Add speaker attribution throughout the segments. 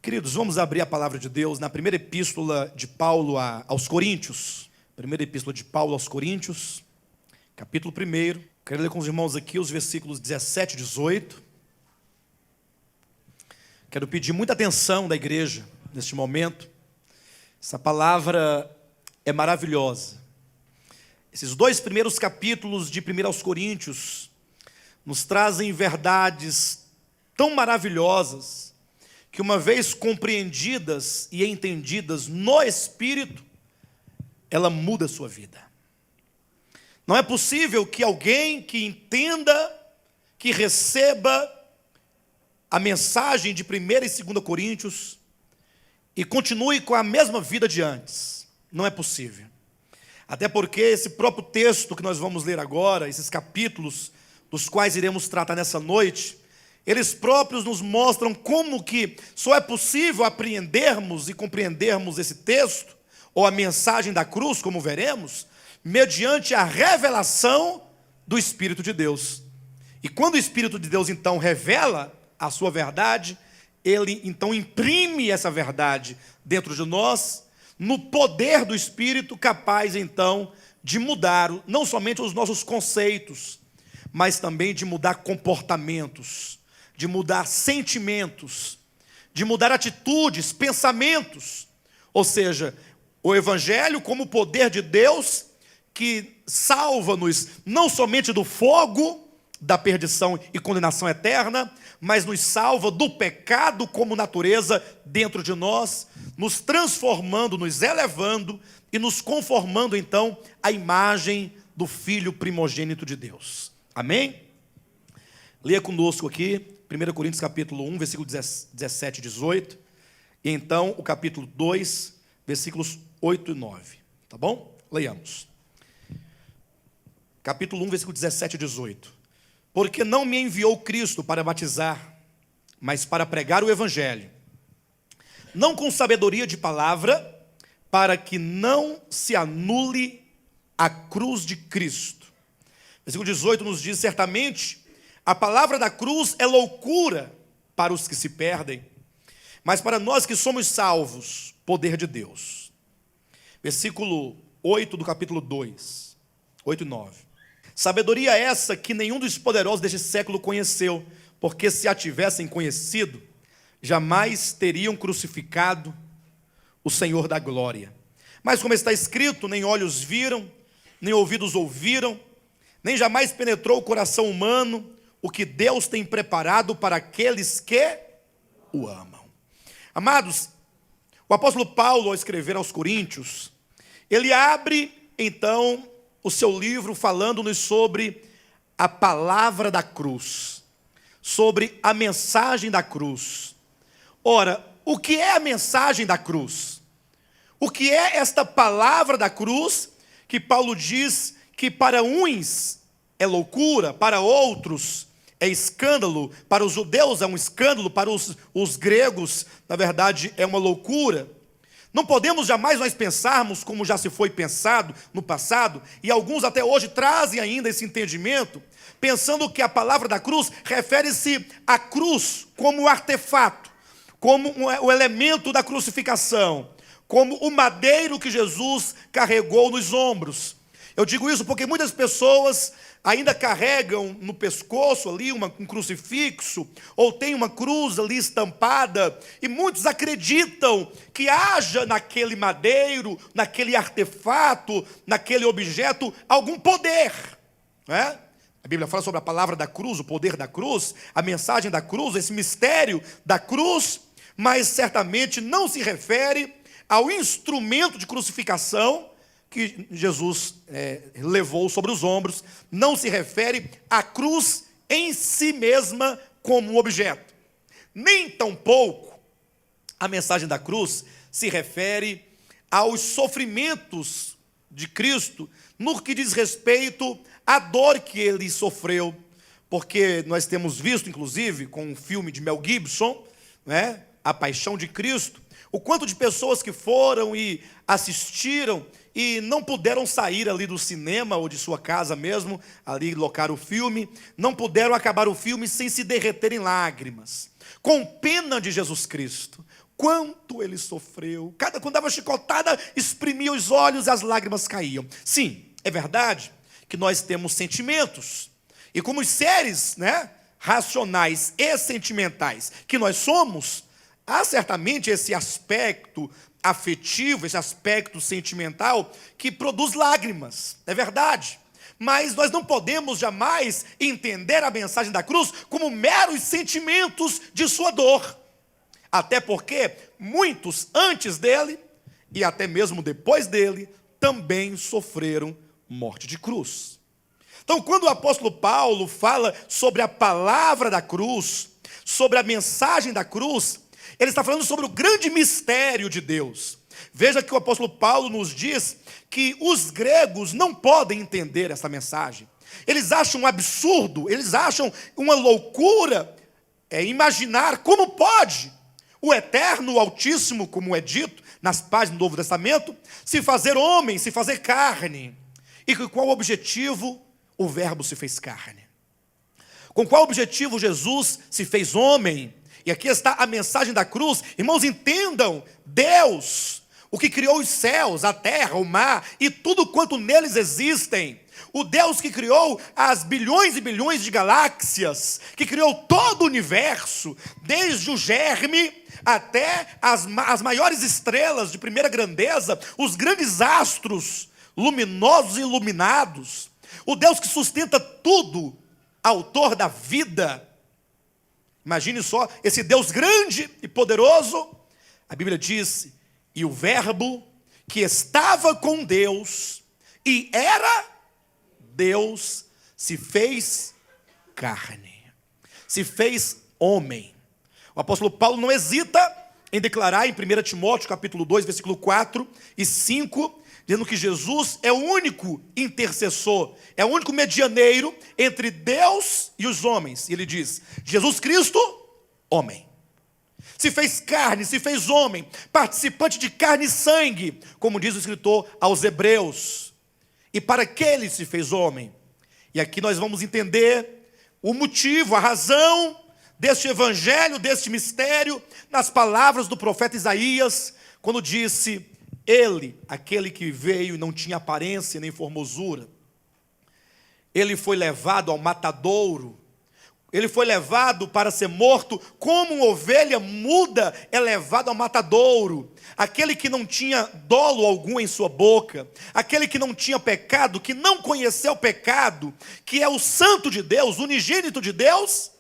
Speaker 1: Queridos, vamos abrir a palavra de Deus na primeira epístola de Paulo aos Coríntios. Primeira epístola de Paulo aos Coríntios, capítulo 1. Quero ler com os irmãos aqui os versículos 17 e 18. Quero pedir muita atenção da igreja neste momento. Essa palavra é maravilhosa. Esses dois primeiros capítulos de 1 aos Coríntios nos trazem verdades tão maravilhosas que, uma vez compreendidas e entendidas no Espírito, ela muda a sua vida. Não é possível que alguém que entenda, que receba a mensagem de 1 e 2 Coríntios e continue com a mesma vida de antes. Não é possível. Até porque esse próprio texto que nós vamos ler agora, esses capítulos dos quais iremos tratar nessa noite, eles próprios nos mostram como que só é possível apreendermos e compreendermos esse texto, ou a mensagem da cruz, como veremos, mediante a revelação do Espírito de Deus. E quando o Espírito de Deus então revela a sua verdade, ele então imprime essa verdade dentro de nós, no poder do Espírito, capaz então de mudar não somente os nossos conceitos, mas também de mudar comportamentos, de mudar sentimentos, de mudar atitudes, pensamentos. Ou seja, o Evangelho como poder de Deus que salva-nos não somente do fogo da perdição e condenação eterna, mas nos salva do pecado como natureza dentro de nós, nos transformando, nos elevando e nos conformando então à imagem do Filho primogênito de Deus. Amém? Leia conosco aqui 1 Coríntios capítulo 1, versículo 17 e 18, e então o capítulo 2, versículos 8 e 9. Tá bom? Leiamos. Capítulo 1, versículo 17 e 18. Porque não me enviou Cristo para batizar, mas para pregar o Evangelho, não com sabedoria de palavra, para que não se anule a cruz de Cristo. Versículo 18 nos diz: certamente a palavra da cruz é loucura para os que se perdem, mas para nós que somos salvos, poder de Deus. Versículo 8 do capítulo 2, 8 e 9. Sabedoria essa que nenhum dos poderosos deste século conheceu, porque se a tivessem conhecido, jamais teriam crucificado o Senhor da glória. Mas como está escrito, nem olhos viram, nem ouvidos ouviram, nem jamais penetrou o coração humano o que Deus tem preparado para aqueles que o amam. Amados, o apóstolo Paulo, ao escrever aos Coríntios, ele abre então o seu livro falando-nos sobre a palavra da cruz, sobre a mensagem da cruz. Ora, o que é a mensagem da cruz? O que é esta palavra da cruz que Paulo diz que para uns é loucura, para outros é escândalo, para os judeus é um escândalo, para os gregos, na verdade, é uma loucura? Não podemos jamais nós pensarmos como já se foi pensado no passado, e alguns até hoje trazem ainda esse entendimento, pensando que a palavra da cruz refere-se à cruz como artefato, como o elemento da crucificação, como o madeiro que Jesus carregou nos ombros. Eu digo isso porque muitas pessoas ainda carregam no pescoço ali um crucifixo, ou tem uma cruz ali estampada, e muitos acreditam que haja naquele madeiro, naquele artefato, naquele objeto, algum poder, né? A Bíblia fala sobre a palavra da cruz, o poder da cruz, a mensagem da cruz, esse mistério da cruz, mas certamente não se refere ao instrumento de crucificação que Jesus levou sobre os ombros, não se refere à cruz em si mesma como um objeto. Nem tampouco a mensagem da cruz se refere aos sofrimentos de Cristo no que diz respeito à dor que ele sofreu, porque nós temos visto, inclusive, com o filme de Mel Gibson, né, A Paixão de Cristo, o quanto de pessoas que foram e assistiram e não puderam sair ali do cinema ou de sua casa mesmo, ali locar o filme, não puderam acabar o filme sem se derreter em lágrimas, com pena de Jesus Cristo, quanto ele sofreu. Quando dava chicotada, exprimia os olhos e as lágrimas caíam. Sim, é verdade que nós temos sentimentos. E como os seres, racionais e sentimentais que nós somos, há certamente esse aspecto afetivo, esse aspecto sentimental que produz lágrimas. É verdade. Mas nós não podemos jamais entender a mensagem da cruz como meros sentimentos de sua dor. Até porque muitos antes dele e até mesmo depois dele também sofreram morte de cruz. Então, quando o apóstolo Paulo fala sobre a palavra da cruz, sobre a mensagem da cruz, ele está falando sobre o grande mistério de Deus. Veja que o apóstolo Paulo nos diz que os gregos não podem entender essa mensagem. Eles acham um absurdo, eles acham uma loucura imaginar como pode o Eterno, o Altíssimo, como é dito nas páginas do Novo Testamento, se fazer homem, se fazer carne. E com qual objetivo o Verbo se fez carne? Com qual objetivo Jesus se fez homem? E aqui está a mensagem da cruz. Irmãos, entendam, Deus, o que criou os céus, a terra, o mar e tudo quanto neles existem, o Deus que criou as bilhões e bilhões de galáxias, que criou todo o universo, desde o germe até as maiores estrelas de primeira grandeza, os grandes astros luminosos e iluminados, o Deus que sustenta tudo, autor da vida. Imagine só, esse Deus grande e poderoso. A Bíblia diz: e o Verbo que estava com Deus e era Deus se fez carne, se fez homem. O apóstolo Paulo não hesita em declarar em 1 Timóteo capítulo 2, versículo 4 e 5, dizendo que Jesus é o único intercessor, é o único medianeiro entre Deus e os homens. E ele diz: Jesus Cristo, homem, se fez carne, se fez homem, participante de carne e sangue, como diz o escritor aos Hebreus. E para que ele se fez homem? E aqui nós vamos entender o motivo, a razão deste evangelho, deste mistério, nas palavras do profeta Isaías, quando disse: ele, aquele que veio e não tinha aparência nem formosura, ele foi levado ao matadouro, ele foi levado para ser morto, como uma ovelha muda é levado ao matadouro. Aquele que não tinha dolo algum em sua boca, aquele que não tinha pecado, que não conheceu o pecado, que é o santo de Deus, o unigênito de Deus,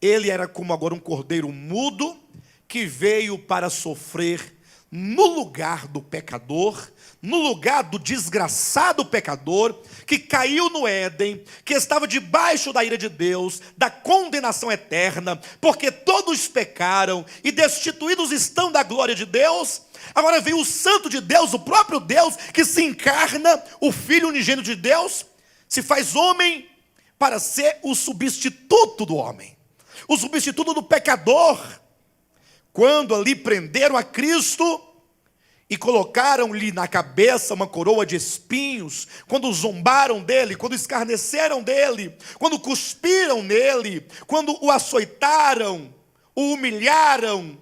Speaker 1: ele era como agora um cordeiro mudo, que veio para sofrer no lugar do pecador, no lugar do desgraçado pecador, que caiu no Éden, que estava debaixo da ira de Deus, da condenação eterna, porque todos pecaram e destituídos estão da glória de Deus. Agora veio o Santo de Deus, o próprio Deus, que se encarna, o Filho unigênito de Deus, se faz homem para ser o substituto do homem, o substituto do pecador. Quando ali prenderam a Cristo e colocaram-lhe na cabeça uma coroa de espinhos, quando zombaram dele, quando escarneceram dele, quando cuspiram nele, quando o açoitaram, o humilharam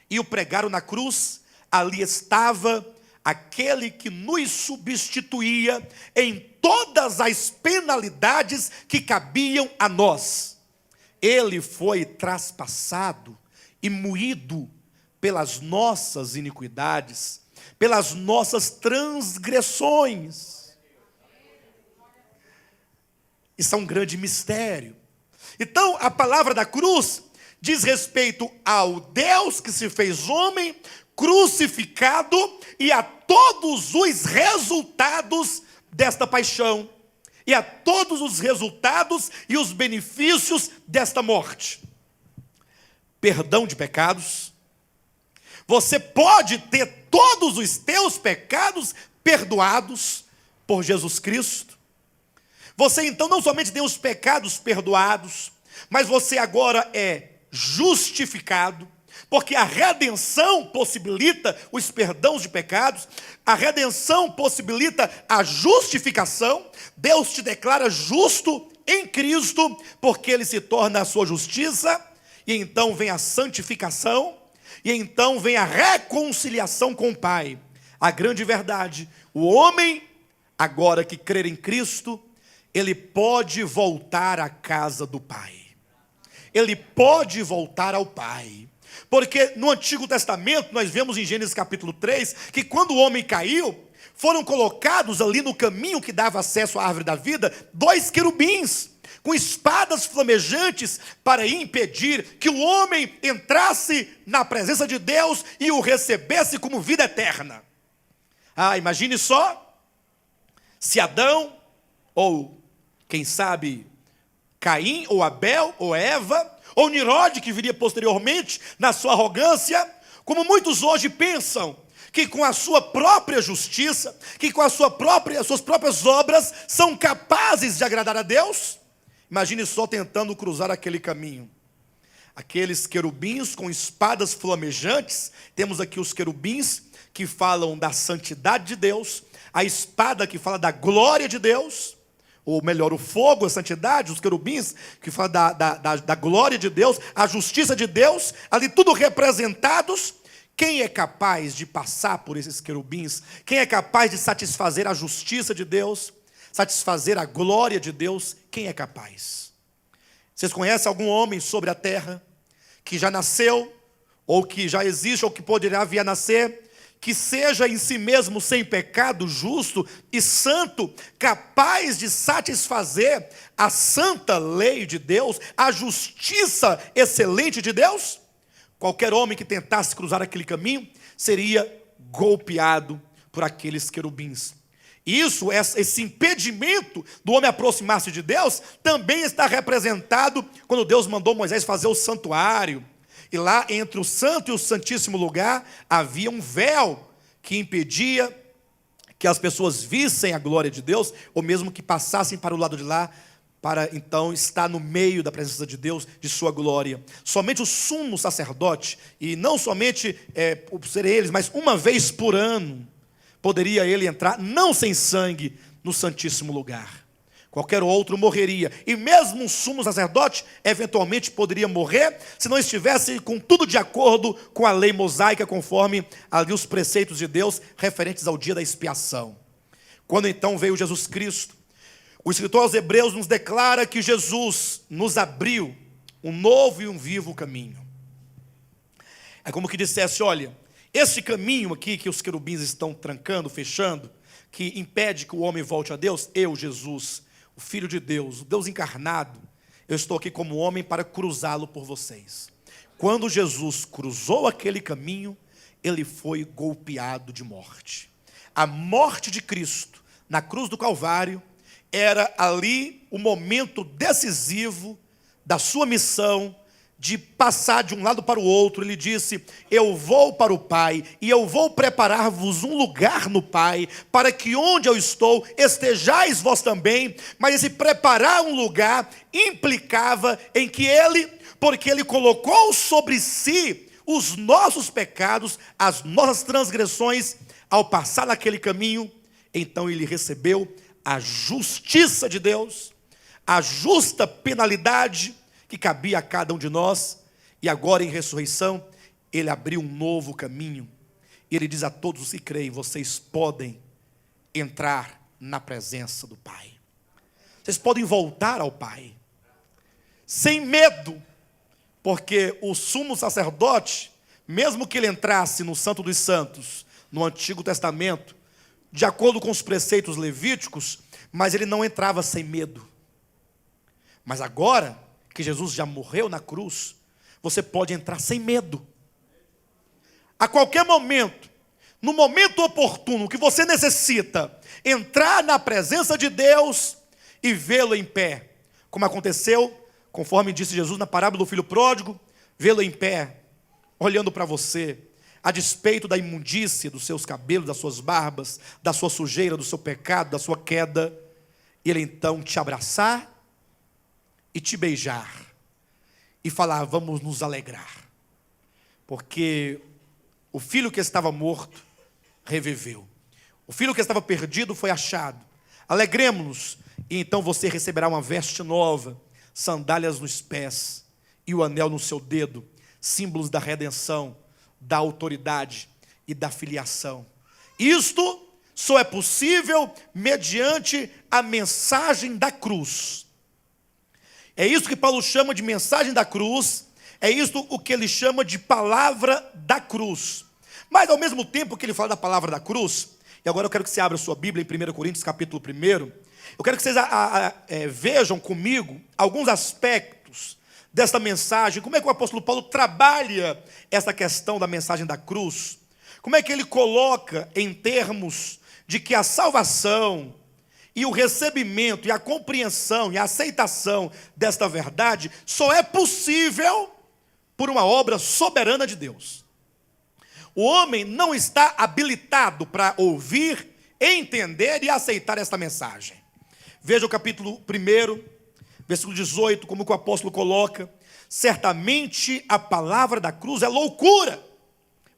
Speaker 1: e o pregaram na cruz, ali estava aquele que nos substituía em todas as penalidades que cabiam a nós. Ele foi traspassado e moído pelas nossas iniquidades, pelas nossas transgressões. Isso é um grande mistério. Então, a palavra da cruz diz respeito ao Deus que se fez homem, crucificado, e a todos os resultados desta paixão, e a todos os resultados e os benefícios desta morte. Perdão de pecados. Você pode ter todos os teus pecados perdoados por Jesus Cristo. Você então não somente tem os pecados perdoados, mas você agora é justificado, porque a redenção possibilita os perdões de pecados, a redenção possibilita a justificação. Deus te declara justo em Cristo, porque Ele se torna a sua justiça. E então vem a santificação, e então vem a reconciliação com o Pai. A grande verdade, o homem, agora que crer em Cristo, ele pode voltar à casa do Pai. Ele pode voltar ao Pai. Porque no Antigo Testamento, nós vemos em Gênesis capítulo 3, que quando o homem caiu, foram colocados ali no caminho que dava acesso à árvore da vida, 2 querubins, com espadas flamejantes, para impedir que o homem entrasse na presença de Deus e o recebesse como vida eterna. Imagine só, se Adão, ou quem sabe Caim, ou Abel, ou Eva, ou Nirode, que viria posteriormente, na sua arrogância, como muitos hoje pensam, que com a sua própria justiça, que com as suas próprias obras, são capazes de agradar a Deus. Imagine só tentando cruzar aquele caminho. Aqueles querubins com espadas flamejantes, temos aqui os querubins que falam da santidade de Deus, a espada que fala da glória de Deus, ou melhor, o fogo, a santidade, os querubins que falam da glória de Deus, a justiça de Deus, ali tudo representados. Quem é capaz de passar por esses querubins? Quem é capaz de satisfazer a justiça de Deus? Satisfazer a glória de Deus? Quem é capaz? Vocês conhecem algum homem sobre a terra que já nasceu, ou que já existe, ou que poderá vir a nascer, que seja em si mesmo sem pecado, justo e santo, capaz de satisfazer a santa lei de Deus, a justiça excelente de Deus? Qualquer homem que tentasse cruzar aquele caminho seria golpeado por aqueles querubins. Isso, esse impedimento do homem aproximar-se de Deus, também está representado quando Deus mandou Moisés fazer o santuário. E lá entre o santo e o santíssimo lugar havia um véu que impedia que as pessoas vissem a glória de Deus, ou mesmo que passassem para o lado de lá, para então estar no meio da presença de Deus, de sua glória. Somente o sumo sacerdote, e não somente por serem eles, mas uma vez por ano, poderia ele entrar, não sem sangue, no santíssimo lugar. Qualquer outro morreria, e mesmo um sumo sacerdote eventualmente poderia morrer, se não estivesse com tudo de acordo com a lei mosaica, conforme ali os preceitos de Deus, referentes ao dia da expiação. Quando então veio Jesus Cristo, o escritor aos Hebreus nos declara que Jesus nos abriu um novo e um vivo caminho. É como que dissesse, olha, este caminho aqui que os querubins estão trancando, fechando, que impede que o homem volte a Deus, eu, Jesus, o Filho de Deus, o Deus encarnado, eu estou aqui como homem para cruzá-lo por vocês. Quando Jesus cruzou aquele caminho, ele foi golpeado de morte. A morte de Cristo na cruz do Calvário era ali o momento decisivo da sua missão de passar de um lado para o outro. Ele disse, eu vou para o Pai, e eu vou preparar-vos um lugar no Pai, para que onde eu estou, estejais vós também. Mas esse preparar um lugar implicava em que ele, porque ele colocou sobre si os nossos pecados, as nossas transgressões, ao passar naquele caminho, então ele recebeu a justiça de Deus, a justa penalidade que cabia a cada um de nós, e agora em ressurreição, ele abriu um novo caminho, e ele diz a todos os que creem, vocês podem entrar na presença do Pai, vocês podem voltar ao Pai, sem medo, porque o sumo sacerdote, mesmo que ele entrasse no Santo dos Santos, no Antigo Testamento, de acordo com os preceitos levíticos, mas ele não entrava sem medo. Mas agora que Jesus já morreu na cruz, você pode entrar sem medo. A qualquer momento, no momento oportuno que você necessita, entrar na presença de Deus e vê-lo em pé, como aconteceu, conforme disse Jesus na parábola do filho pródigo, vê-lo em pé, olhando para você, a despeito da imundície dos seus cabelos, das suas barbas, da sua sujeira, do seu pecado, da sua queda, ele então te abraçar e te beijar, e falar, vamos nos alegrar, porque o filho que estava morto, reviveu, o filho que estava perdido foi achado, alegremos-nos, e então você receberá uma veste nova, sandálias nos pés, e o anel no seu dedo, símbolos da redenção, da autoridade e da filiação. Isto só é possível mediante a mensagem da cruz. É isso que Paulo chama de mensagem da cruz, é isso o que ele chama de palavra da cruz. Mas ao mesmo tempo que ele fala da palavra da cruz, e agora eu quero que você abra a sua Bíblia em 1 Coríntios capítulo 1, eu quero que vocês vejam comigo alguns aspectos desta mensagem, como é que o apóstolo Paulo trabalha essa questão da mensagem da cruz, como é que ele coloca em termos de que a salvação e o recebimento e a compreensão e a aceitação desta verdade só é possível por uma obra soberana de Deus. O homem não está habilitado para ouvir, entender e aceitar esta mensagem. Veja o capítulo 1, versículo 18, como que o apóstolo coloca: certamente a palavra da cruz é loucura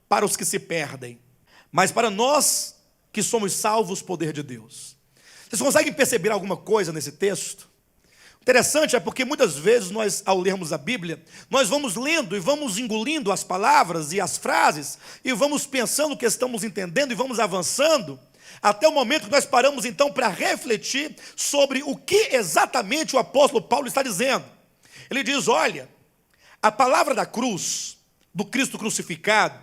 Speaker 1: para os que se perdem, mas para nós que somos salvos, poder de Deus. Vocês conseguem perceber alguma coisa nesse texto? Interessante é porque muitas vezes nós, ao lermos a Bíblia, nós vamos lendo e vamos engolindo as palavras e as frases, e vamos pensando o que estamos entendendo e vamos avançando, até o momento que nós paramos então para refletir sobre o que exatamente o apóstolo Paulo está dizendo. Ele diz: olha, a palavra da cruz, do Cristo crucificado,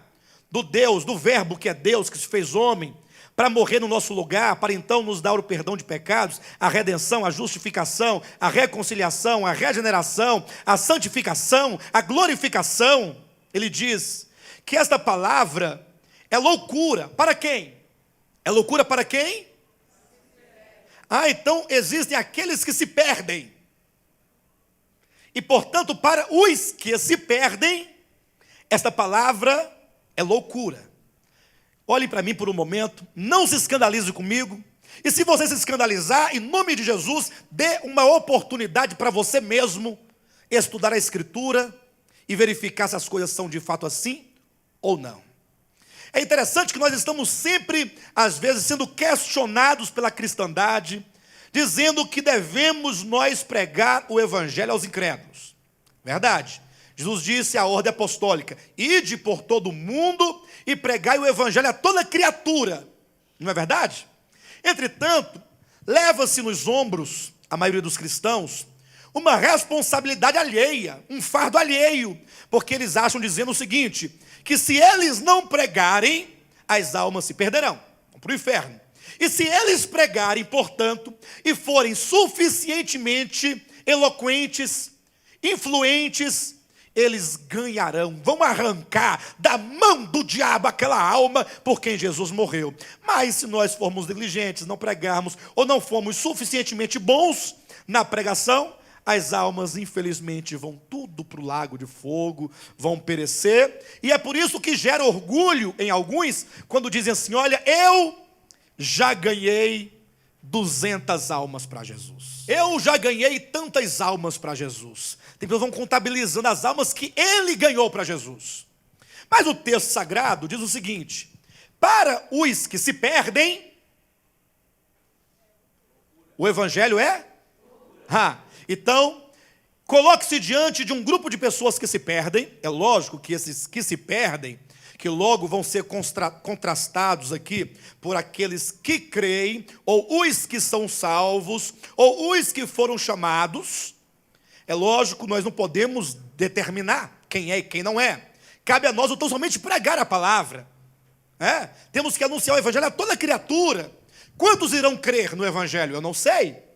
Speaker 1: do Deus, do verbo que é Deus, que se fez homem, para morrer no nosso lugar, para então nos dar o perdão de pecados, a redenção, a justificação, a reconciliação, a regeneração, a santificação, a glorificação. Ele diz que esta palavra é loucura. Para quem? É loucura para quem? Então existem aqueles que se perdem. E portanto, para os que se perdem, esta palavra é loucura. Olhe para mim por um momento, não se escandalize comigo, e se você se escandalizar, em nome de Jesus, dê uma oportunidade para você mesmo estudar a Escritura e verificar se as coisas são de fato assim ou não. É interessante que nós estamos sempre, às vezes, sendo questionados pela cristandade, dizendo que devemos nós pregar o Evangelho aos incrédulos. Verdade. Jesus disse a ordem apostólica: ide por todo o mundo e pregai o Evangelho a toda criatura. Não é verdade? Entretanto, leva-se nos ombros, a maioria dos cristãos, uma responsabilidade alheia, um fardo alheio, porque eles acham dizendo o seguinte, que se eles não pregarem, as almas se perderão, vão para o inferno. E se eles pregarem, portanto, e forem suficientemente eloquentes, influentes, eles ganharão, vão arrancar da mão do diabo aquela alma por quem Jesus morreu. Mas se nós formos negligentes, não pregarmos, ou não formos suficientemente bons na pregação, as almas infelizmente vão tudo para o lago de fogo, vão perecer. E é por isso que gera orgulho em alguns, quando dizem assim: olha, eu já ganhei 200 almas para Jesus. Eu já ganhei tantas almas para Jesus. Tem pessoas que vão contabilizando as almas que ele ganhou para Jesus. Mas o texto sagrado diz o seguinte: para os que se perdem, o Evangelho é? Então, coloque-se diante de um grupo de pessoas que se perdem. É lógico que esses que se perdem, que logo vão ser contrastados aqui por aqueles que creem, ou os que são salvos, ou os que foram chamados. É lógico, nós não podemos determinar quem é e quem não é. Cabe a nós, então, somente pregar a palavra. Temos que anunciar o Evangelho a toda criatura. Quantos irão crer no Evangelho? Eu não sei.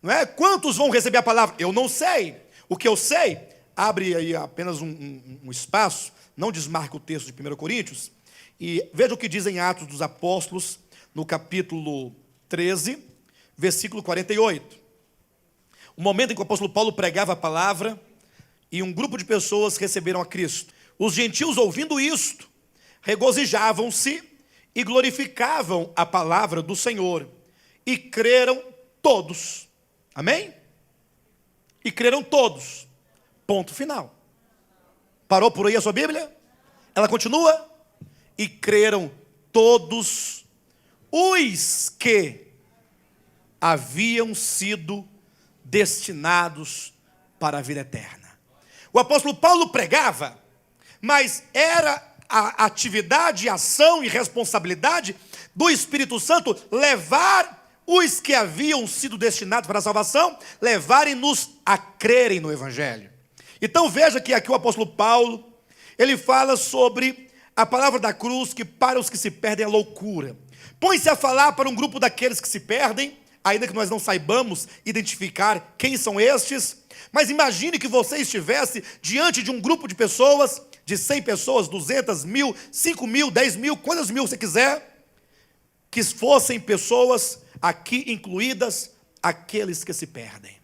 Speaker 1: Não é? Quantos vão receber a palavra? Eu não sei. O que eu sei, abre aí apenas um espaço, não desmarque o texto de 1 Coríntios, e veja o que diz em Atos dos Apóstolos, no capítulo 13, versículo 48. O momento em que o apóstolo Paulo pregava a palavra, e um grupo de pessoas receberam a Cristo. Os gentios, ouvindo isto, regozijavam-se e glorificavam a palavra do Senhor, e creram todos. Amém? E creram todos. Ponto final. Parou por aí a sua Bíblia? Ela continua? E creram todos os que haviam sido destinados para a vida eterna. O apóstolo Paulo pregava, mas era a atividade, ação e responsabilidade do Espírito Santo levar os que haviam sido destinados para a salvação, levarem-nos a crerem no Evangelho. Então veja que aqui o apóstolo Paulo, ele fala sobre a palavra da cruz, que para os que se perdem é loucura. Põe-se a falar para um grupo daqueles que se perdem, ainda que nós não saibamos identificar quem são estes, mas imagine que você estivesse diante de um grupo de pessoas, de 100 pessoas, 200, 1.000, 5.000, 10.000, quantas mil você quiser, que fossem pessoas aqui incluídas, aqueles que se perdem.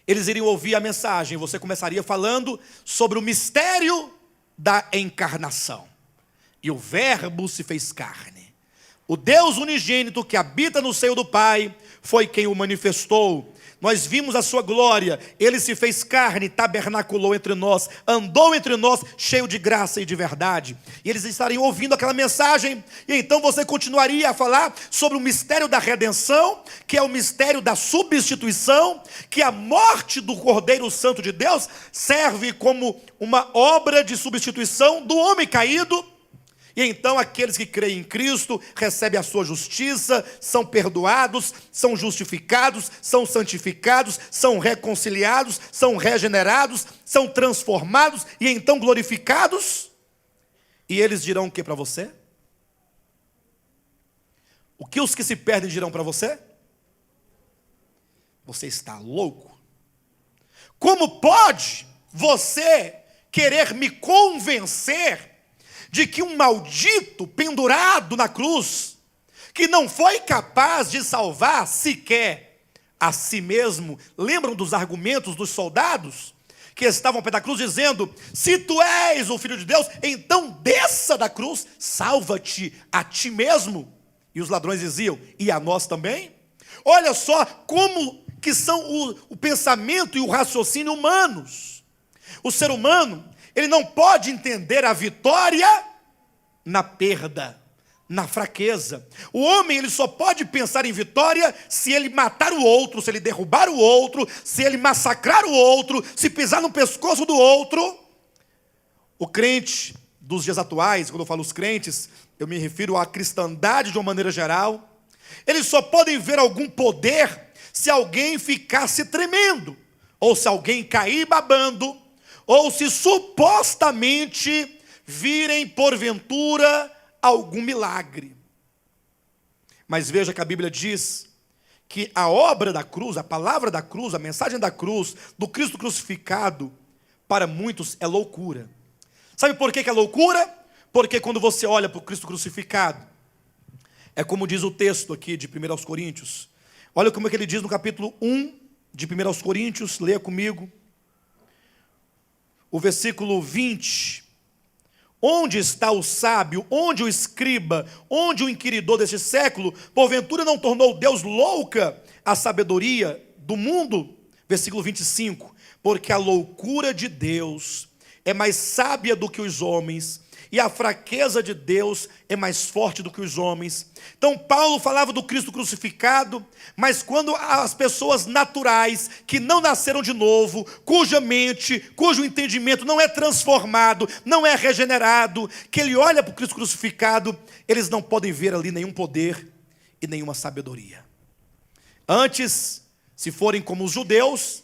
Speaker 1: Eles iriam ouvir a mensagem, você começaria falando sobre o mistério da encarnação. E o Verbo se fez carne. O Deus unigênito que habita no seio do Pai foi quem o manifestou. Nós vimos a sua glória, ele se fez carne, tabernaculou entre nós, andou entre nós, cheio de graça e de verdade. E eles estariam ouvindo aquela mensagem, e então você continuaria a falar sobre o mistério da redenção, que é o mistério da substituição, que a morte do Cordeiro Santo de Deus serve como uma obra de substituição do homem caído. E então aqueles que creem em Cristo recebem a sua justiça, são perdoados, são justificados, são santificados, são reconciliados, são regenerados, são transformados e então glorificados. E eles dirão o que para você? O que os que se perdem dirão para você? Você está louco? Como pode você querer me convencer de que um maldito pendurado na cruz, que não foi capaz de salvar sequer a si mesmo, lembram dos argumentos dos soldados que estavam ao pé da cruz dizendo: se tu és o Filho de Deus, então desça da cruz, salva-te a ti mesmo. E os ladrões diziam: e a nós também? Olha só como que são o pensamento e o raciocínio humanos. O ser humano, ele não pode entender a vitória na perda, na fraqueza. O homem, ele só pode pensar em vitória se ele matar o outro, se ele derrubar o outro, se ele massacrar o outro, se pisar no pescoço do outro. O crente dos dias atuais, quando eu falo os crentes, eu me refiro à cristandade de uma maneira geral. Eles só podem ver algum poder se alguém ficasse tremendo, ou se alguém cair babando, ou se supostamente virem porventura algum milagre. Mas veja que a Bíblia diz que a obra da cruz, a palavra da cruz, a mensagem da cruz, do Cristo crucificado, para muitos é loucura. Sabe por que é loucura? Porque quando você olha para o Cristo crucificado, é como diz o texto aqui de 1 Coríntios. Olha como é que ele diz no capítulo 1 de 1 Coríntios, leia comigo. O versículo 20. Onde está o sábio, onde o escriba, onde o inquiridor deste século, porventura não tornou Deus louca a sabedoria do mundo? Versículo 25, porque a loucura de Deus é mais sábia do que os homens, e a fraqueza de Deus é mais forte do que os homens. Então Paulo falava do Cristo crucificado, mas quando as pessoas naturais, que não nasceram de novo, cuja mente, cujo entendimento não é transformado, não é regenerado, que ele olha para o Cristo crucificado, eles não podem ver ali nenhum poder e nenhuma sabedoria. Antes, se forem como os judeus,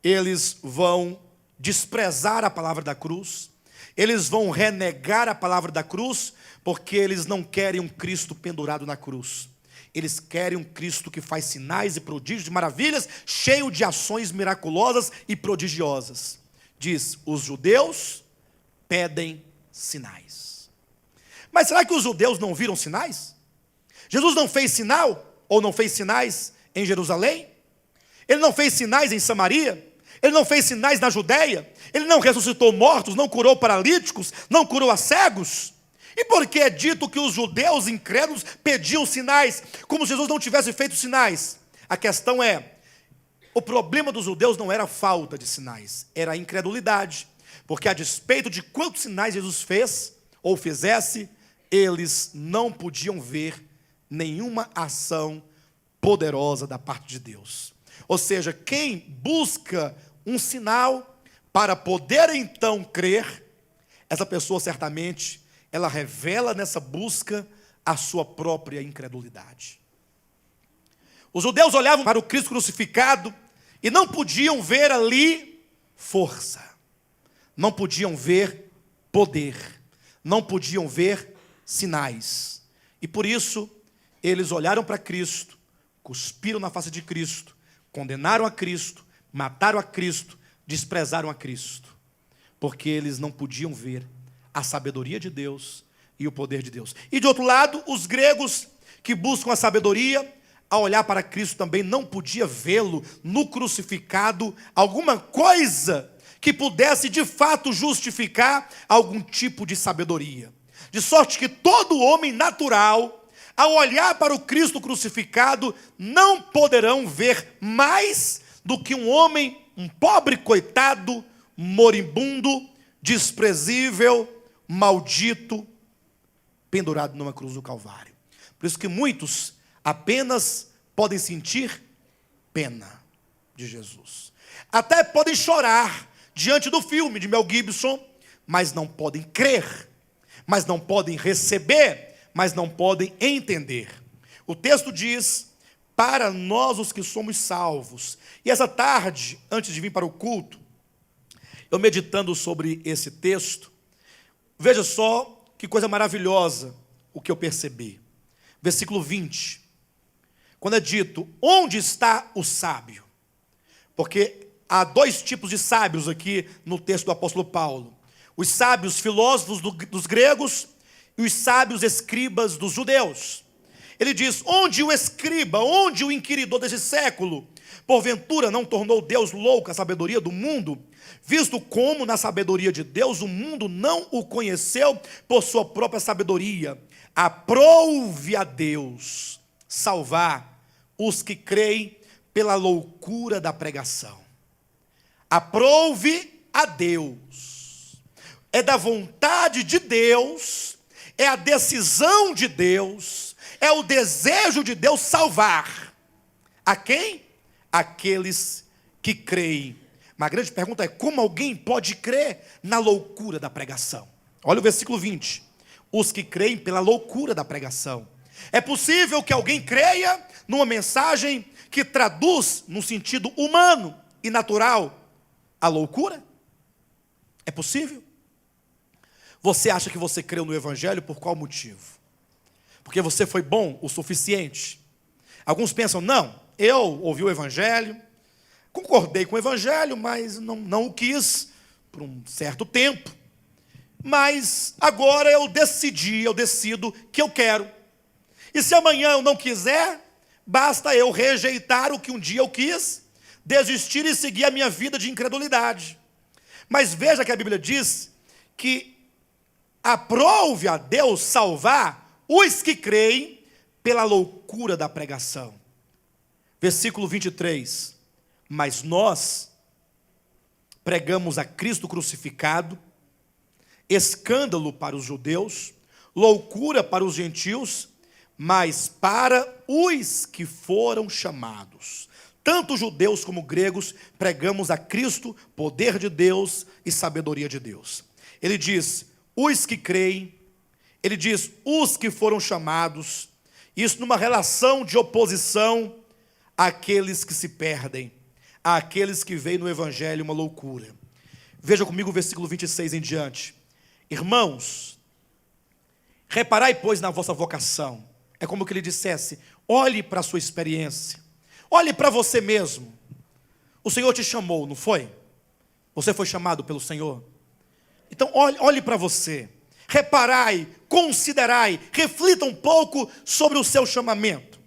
Speaker 1: eles vão desprezar a palavra da cruz, eles vão renegar a palavra da cruz, porque eles não querem um Cristo pendurado na cruz. Eles querem um Cristo que faz sinais e prodígios e maravilhas, cheio de ações miraculosas e prodigiosas. Diz, os judeus pedem sinais. Mas será que os judeus não viram sinais? Jesus não fez sinal, ou não fez sinais em Jerusalém? Ele não fez sinais em Samaria? Ele não fez sinais na Judéia? Ele não ressuscitou mortos, não curou paralíticos, não curou a cegos? E por que é dito que os judeus incrédulos pediam sinais, como se Jesus não tivesse feito sinais? A questão é, o problema dos judeus não era a falta de sinais, era a incredulidade. Porque a despeito de quantos sinais Jesus fez, ou fizesse, eles não podiam ver nenhuma ação poderosa da parte de Deus. Ou seja, quem busca um sinal para poder então crer, essa pessoa certamente, ela revela nessa busca a sua própria incredulidade. Os judeus olhavam para o Cristo crucificado e não podiam ver ali força, não podiam ver poder, não podiam ver sinais. E por isso, eles olharam para Cristo, cuspiram na face de Cristo, condenaram a Cristo, mataram a Cristo, desprezaram a Cristo, porque eles não podiam ver a sabedoria de Deus e o poder de Deus. E de outro lado, os gregos que buscam a sabedoria, ao olhar para Cristo também não podia vê-lo no crucificado, alguma coisa que pudesse de fato justificar algum tipo de sabedoria. De sorte que todo homem natural, ao olhar para o Cristo crucificado, não poderão ver mais do que um homem, um pobre coitado, moribundo, desprezível, maldito, pendurado numa cruz do Calvário. Por isso que muitos apenas podem sentir pena de Jesus. Até podem chorar diante do filme de Mel Gibson, mas não podem crer, mas não podem receber, mas não podem entender. O texto diz, para nós os que somos salvos. E essa tarde, antes de vir para o culto, eu meditando sobre esse texto, veja só que coisa maravilhosa o que eu percebi. Versículo 20, quando é dito, onde está o sábio? Porque há dois tipos de sábios aqui no texto do apóstolo Paulo. Os sábios filósofos dos gregos e os sábios escribas dos judeus. Ele diz, onde o escriba, onde o inquiridor desse século, porventura não tornou Deus louco a sabedoria do mundo, visto como na sabedoria de Deus o mundo não o conheceu por sua própria sabedoria. Aprouve a Deus salvar os que creem pela loucura da pregação. Aprouve a Deus. É da vontade de Deus, é a decisão de Deus, é o desejo de Deus salvar. A quem? Aqueles que creem. Uma grande pergunta é, como alguém pode crer na loucura da pregação? Olha o versículo 20. Os que creem pela loucura da pregação. É possível que alguém creia numa mensagem que traduz, no sentido humano e natural, a loucura? É possível? Você acha que você creu no Evangelho por qual motivo? Porque você foi bom o suficiente? Alguns pensam, não, eu ouvi o Evangelho, concordei com o Evangelho, mas não o quis por um certo tempo. Mas agora eu decido que eu quero. E se amanhã eu não quiser, basta eu rejeitar o que um dia eu quis, desistir e seguir a minha vida de incredulidade. Mas veja que a Bíblia diz que aprouve a Deus salvar os que creem pela loucura da pregação. Versículo 23. Mas nós pregamos a Cristo crucificado, escândalo para os judeus, loucura para os gentios, mas para os que foram chamados. Tanto judeus como gregos pregamos a Cristo, poder de Deus e sabedoria de Deus. Ele diz, os que creem, ele diz, os que foram chamados, isso numa relação de oposição àqueles que se perdem, àqueles que veem no Evangelho uma loucura. Veja comigo o versículo 26 em diante. Irmãos, reparai, pois, na vossa vocação. É como que ele dissesse, olhe para a sua experiência, olhe para você mesmo. O Senhor te chamou, não foi? Você foi chamado pelo Senhor? Então olhe para você, reparai, considerai, reflita um pouco sobre o seu chamamento.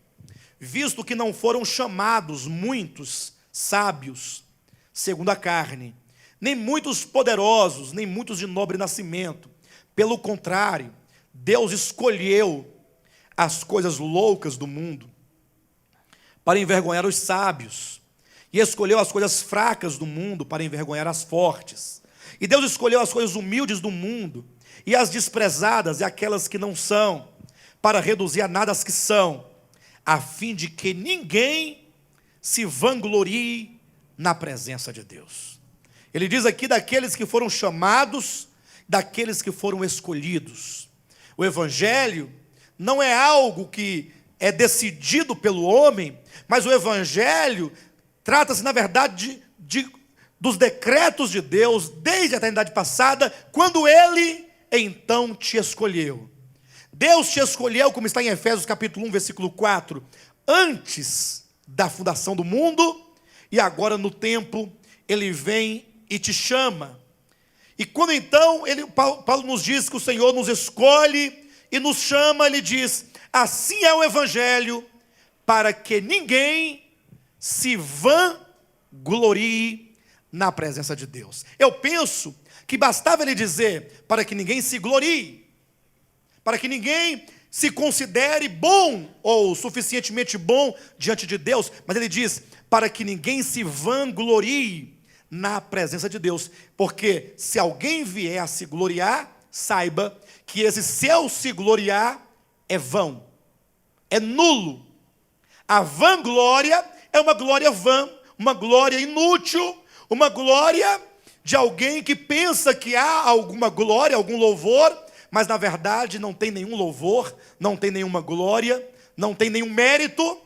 Speaker 1: Visto que não foram chamados muitos sábios, segundo a carne, nem muitos poderosos, nem muitos de nobre nascimento. Pelo contrário, Deus escolheu as coisas loucas do mundo para envergonhar os sábios, e escolheu as coisas fracas do mundo para envergonhar as fortes. E Deus escolheu as coisas humildes do mundo e as desprezadas e aquelas que não são, para reduzir a nada as que são, a fim de que ninguém se vanglorie na presença de Deus. Ele diz aqui daqueles que foram chamados, daqueles que foram escolhidos. O Evangelho não é algo que é decidido pelo homem, mas o Evangelho trata-se, na verdade, dos decretos de Deus, desde a eternidade passada, quando Ele, então, te escolheu. Deus te escolheu, como está em Efésios capítulo 1, versículo 4, antes da fundação do mundo, e agora no tempo, Ele vem e te chama. E quando então, Paulo nos diz que o Senhor nos escolhe e nos chama, Ele diz, assim é o Evangelho, para que ninguém se vanglorie na presença de Deus. Eu penso que bastava Ele dizer, para que ninguém se glorie, para que ninguém se considere bom ou suficientemente bom diante de Deus, mas Ele diz, para que ninguém se vanglorie na presença de Deus, porque se alguém vier a se gloriar, saiba que esse seu se gloriar é vão, é nulo. A vanglória é uma glória vã, uma glória inútil, uma glória de alguém que pensa que há alguma glória, algum louvor, mas na verdade não tem nenhum louvor, não tem nenhuma glória, não tem nenhum mérito,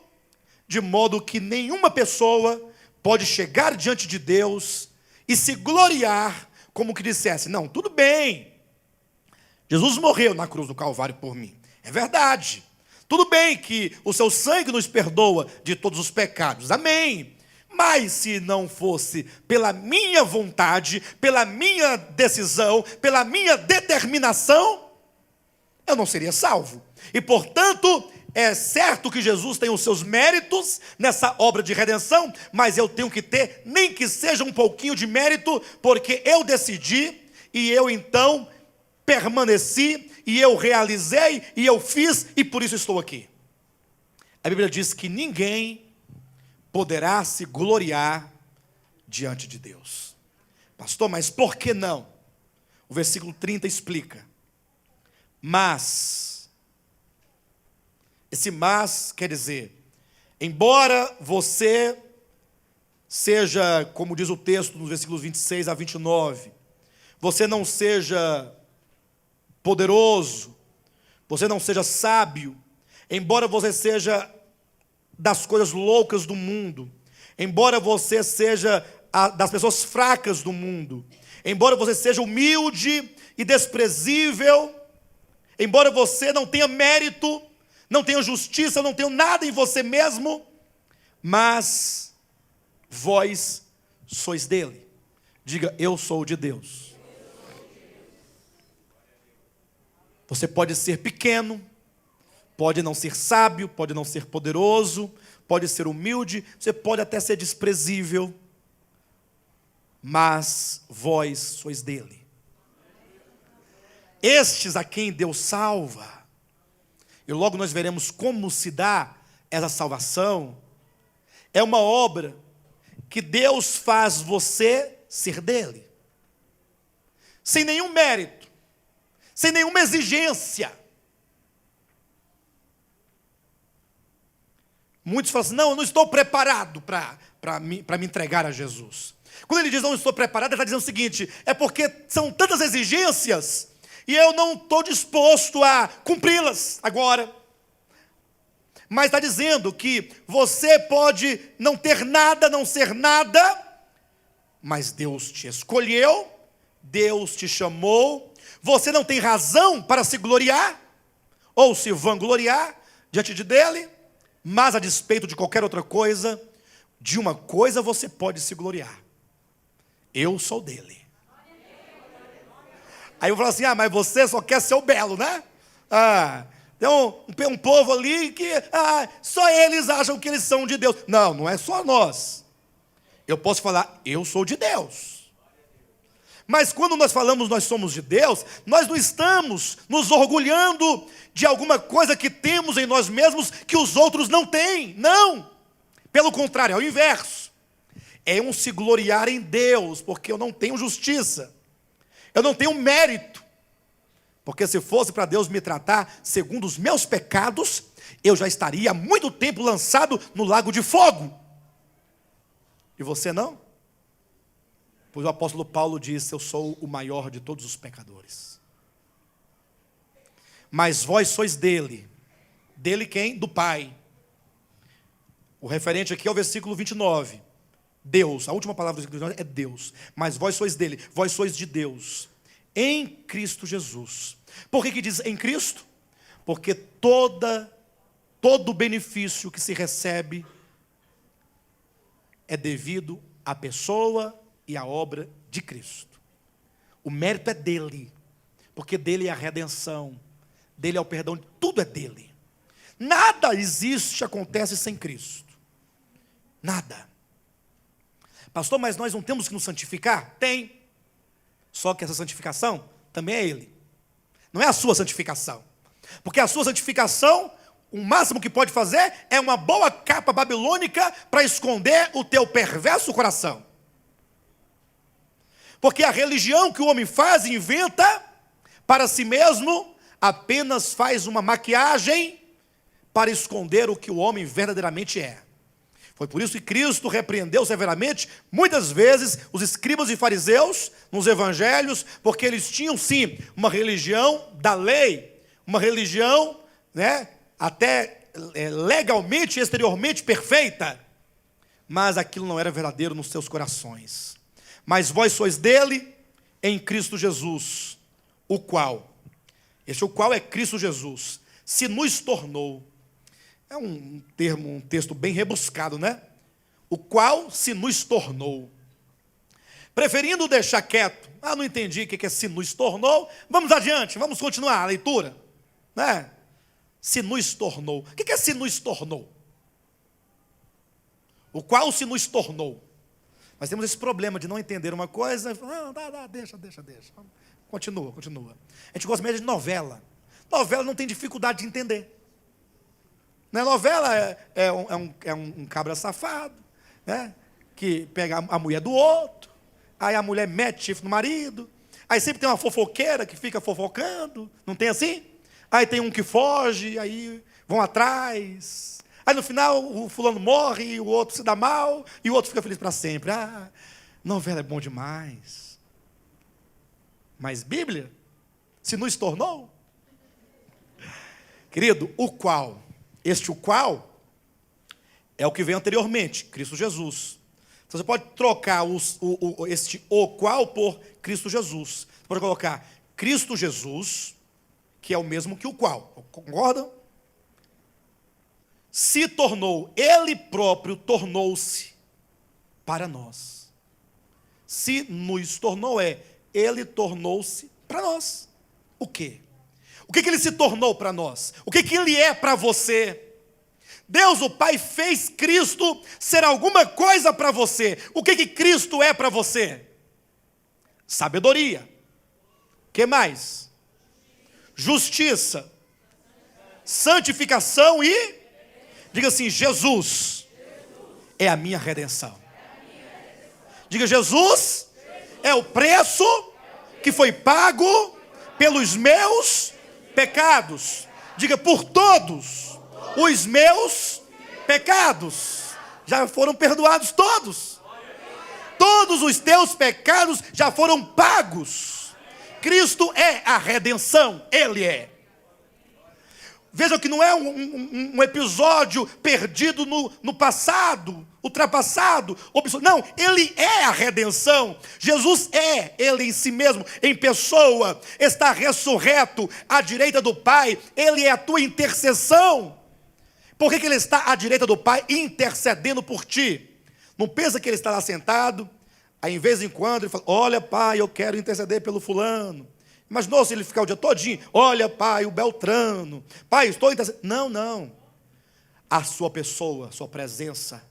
Speaker 1: de modo que nenhuma pessoa pode chegar diante de Deus e se gloriar como que dissesse, não, tudo bem, Jesus morreu na cruz do Calvário por mim, é verdade, tudo bem que o seu sangue nos perdoa de todos os pecados, amém, mas se não fosse pela minha vontade, pela minha decisão, pela minha determinação, eu não seria salvo, e portanto, é certo que Jesus tem os seus méritos nessa obra de redenção, mas eu tenho que ter, nem que seja um pouquinho de mérito, porque eu decidi, e eu então permaneci, e eu realizei, e eu fiz, e por isso estou aqui. A Bíblia diz que ninguém poderá se gloriar diante de Deus. Pastor, mas por que não? O versículo 30 explica. Mas... esse mas quer dizer, embora você seja, como diz o texto nos versículos 26 a 29, você não seja poderoso, você não seja sábio, embora você seja das coisas loucas do mundo, embora você seja das pessoas fracas do mundo, embora você seja humilde e desprezível, embora você não tenha mérito, não tenho justiça, não tenho nada em você mesmo, mas vós sois dele. Diga, eu sou de Deus. Você pode ser pequeno, pode não ser sábio, pode não ser poderoso, pode ser humilde, você pode até ser desprezível, mas vós sois dele. Estes a quem Deus salva, e logo nós veremos como se dá essa salvação, é uma obra que Deus faz você ser dele, sem nenhum mérito, sem nenhuma exigência. Muitos falam assim, não, eu não estou preparado para me entregar a Jesus. Quando ele diz não estou preparado, ele está dizendo o seguinte, é porque são tantas exigências, e eu não estou disposto a cumpri-las agora. Mas está dizendo que você pode não ter nada, não ser nada, mas Deus te escolheu, Deus te chamou, você não tem razão para se gloriar, ou se vangloriar diante dele, mas a despeito de qualquer outra coisa, de uma coisa você pode se gloriar. Eu sou dele. Aí eu falo assim, mas você só quer ser o belo, né? Tem um povo ali que só eles acham que eles são de Deus. Não, não é só nós. Eu posso falar, eu sou de Deus. Mas quando nós falamos nós somos de Deus, nós não estamos nos orgulhando de alguma coisa que temos em nós mesmos que os outros não têm. Não. Pelo contrário, é o inverso. É um se gloriar em Deus, porque eu não tenho justiça. Eu não tenho mérito, porque se fosse para Deus me tratar segundo os meus pecados, eu já estaria há muito tempo lançado no lago de fogo. E você não? Pois o apóstolo Paulo disse: eu sou o maior de todos os pecadores. Mas vós sois dele. Dele quem? Do Pai. O referente aqui é o versículo 29. Deus, a última palavra do versículo 29 é Deus. Mas vós sois dele, vós sois de Deus, em Cristo Jesus. Por que diz em Cristo? Porque todo benefício que se recebe é devido à pessoa e à obra de Cristo. O mérito é dele, porque dele é a redenção, dele é o perdão, tudo é dele. Nada existe, acontece sem Cristo. Nada. Pastor, mas nós não temos que nos santificar? Tem. Só que essa santificação também é ele. Não é a sua santificação. Porque a sua santificação, o máximo que pode fazer é uma boa capa babilônica para esconder o teu perverso coração. Porque a religião que o homem faz e inventa para si mesmo apenas faz uma maquiagem para esconder o que o homem verdadeiramente é. Foi por isso que Cristo repreendeu severamente, muitas vezes, os escribas e fariseus nos evangelhos, porque eles tinham sim uma religião da lei, uma religião, até legalmente e exteriormente perfeita, mas aquilo não era verdadeiro nos seus corações. Mas vós sois dele em Cristo Jesus, o qual é Cristo Jesus, se nos tornou. É um texto bem rebuscado, né? O qual se nos tornou. Preferindo deixar quieto, não entendi o que é se nos tornou, vamos adiante, vamos continuar a leitura, né? Se nos tornou. O que é se nos tornou? O qual se nos tornou. Nós temos esse problema de não entender uma coisa, deixa. Continua. A gente gosta mesmo de novela. Novela não tem dificuldade de entender. Novela é um cabra safado, que pega a mulher do outro, aí a mulher mete chifre no marido, aí sempre tem uma fofoqueira que fica fofocando, não tem assim? Aí tem um que foge, aí vão atrás, aí no final o fulano morre, e o outro se dá mal, e o outro fica feliz para sempre. Novela é bom demais. Mas Bíblia, se nos tornou, querido, o qual é o que veio anteriormente, Cristo Jesus. Então, você pode trocar este o qual por Cristo Jesus. Você pode colocar Cristo Jesus, que é o mesmo que o qual. Concordam? Se tornou, ele próprio tornou-se para nós. Se nos tornou ele tornou-se para nós. O quê? O que ele se tornou para nós? O que ele é para você? Deus, o Pai, fez Cristo ser alguma coisa para você. O que Cristo é para você? Sabedoria. O que mais? Justiça. Santificação e... Diga assim, Jesus é a minha redenção. Diga, Jesus é o preço que foi pago pelos meus pecados. Diga, por todos os meus pecados já foram perdoados todos. Todos os teus pecados já foram pagos. Cristo é a redenção, Ele é. Veja que não é um episódio perdido no passado, ultrapassado. Não, Ele é a redenção. Jesus é Ele em si mesmo, em pessoa. Está ressurreto à direita do Pai. Ele é a tua intercessão. Por que Ele está à direita do Pai intercedendo por ti? Não pensa que Ele está lá sentado, aí em vez em quando Ele fala, olha Pai, eu quero interceder pelo fulano. Imaginou se Ele ficar o dia todinho, olha Pai, o Beltrano, Pai, estou intercedendo. Não. A sua pessoa, sua presença,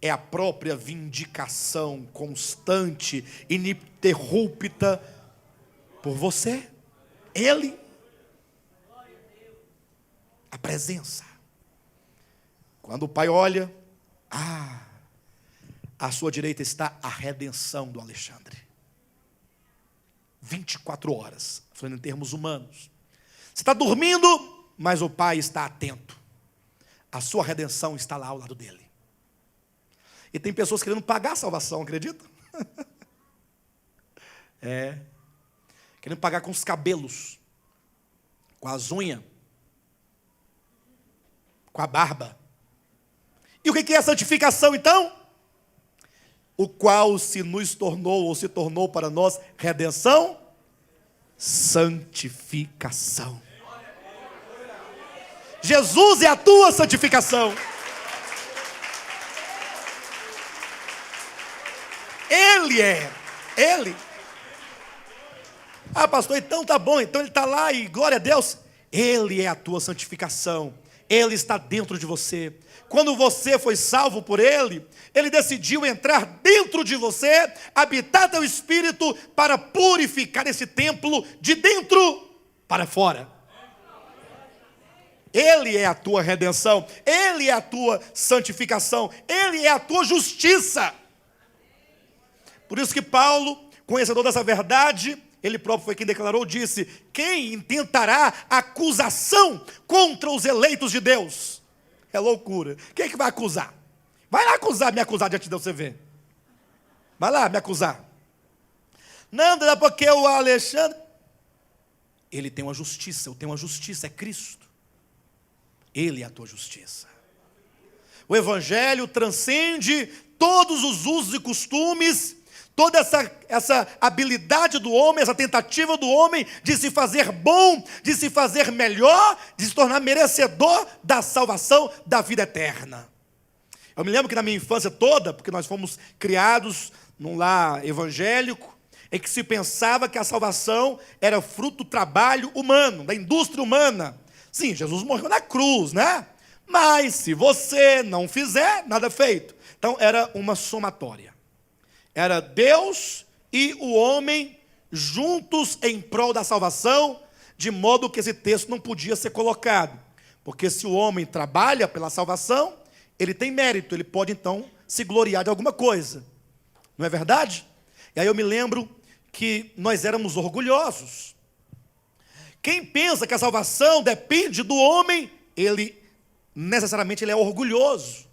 Speaker 1: é a própria vindicação constante, ininterrupta por você. Ele. A presença. Quando o Pai olha, à sua direita está a redenção do Alexandre. 24 horas, falando em termos humanos. Você está dormindo, mas o Pai está atento. A sua redenção está lá ao lado dele. E tem pessoas querendo pagar a salvação, acredita? Querendo pagar com os cabelos, com as unhas, com a barba. E o que é a santificação, então? O qual se nos tornou, ou se tornou para nós, redenção, santificação. Jesus é a tua santificação. Ele. Ah, pastor, então tá bom, então ele está lá e glória a Deus. Ele é a tua santificação. Ele está dentro de você. Quando você foi salvo por Ele, Ele decidiu entrar dentro de você, habitar teu espírito para purificar esse templo de dentro para fora. Ele é a tua redenção, Ele é a tua santificação, Ele é a tua justiça. Por isso que Paulo, conhecedor dessa verdade, ele próprio foi quem declarou, disse: quem intentará acusação contra os eleitos de Deus? É loucura. Quem é que vai acusar? Vai lá me acusar diante de Deus, você vê. Vai lá me acusar. Não, é porque o Alexandre... Ele tem uma justiça, eu tenho uma justiça, é Cristo. Ele é a tua justiça. O Evangelho transcende todos os usos e costumes, toda essa habilidade do homem, essa tentativa do homem de se fazer bom, de se fazer melhor, de se tornar merecedor da salvação, da vida eterna. Eu me lembro que na minha infância toda, porque nós fomos criados num lar evangélico, em que se pensava que a salvação era fruto do trabalho humano, da indústria humana. Sim, Jesus morreu na cruz, né? Mas se você não fizer, nada feito. Então era uma somatória. Era Deus e o homem juntos em prol da salvação, de modo que esse texto não podia ser colocado. Porque se o homem trabalha pela salvação, ele tem mérito, ele pode então se gloriar de alguma coisa. Não é verdade? E aí eu me lembro que nós éramos orgulhosos. Quem pensa que a salvação depende do homem, ele necessariamente ele é orgulhoso.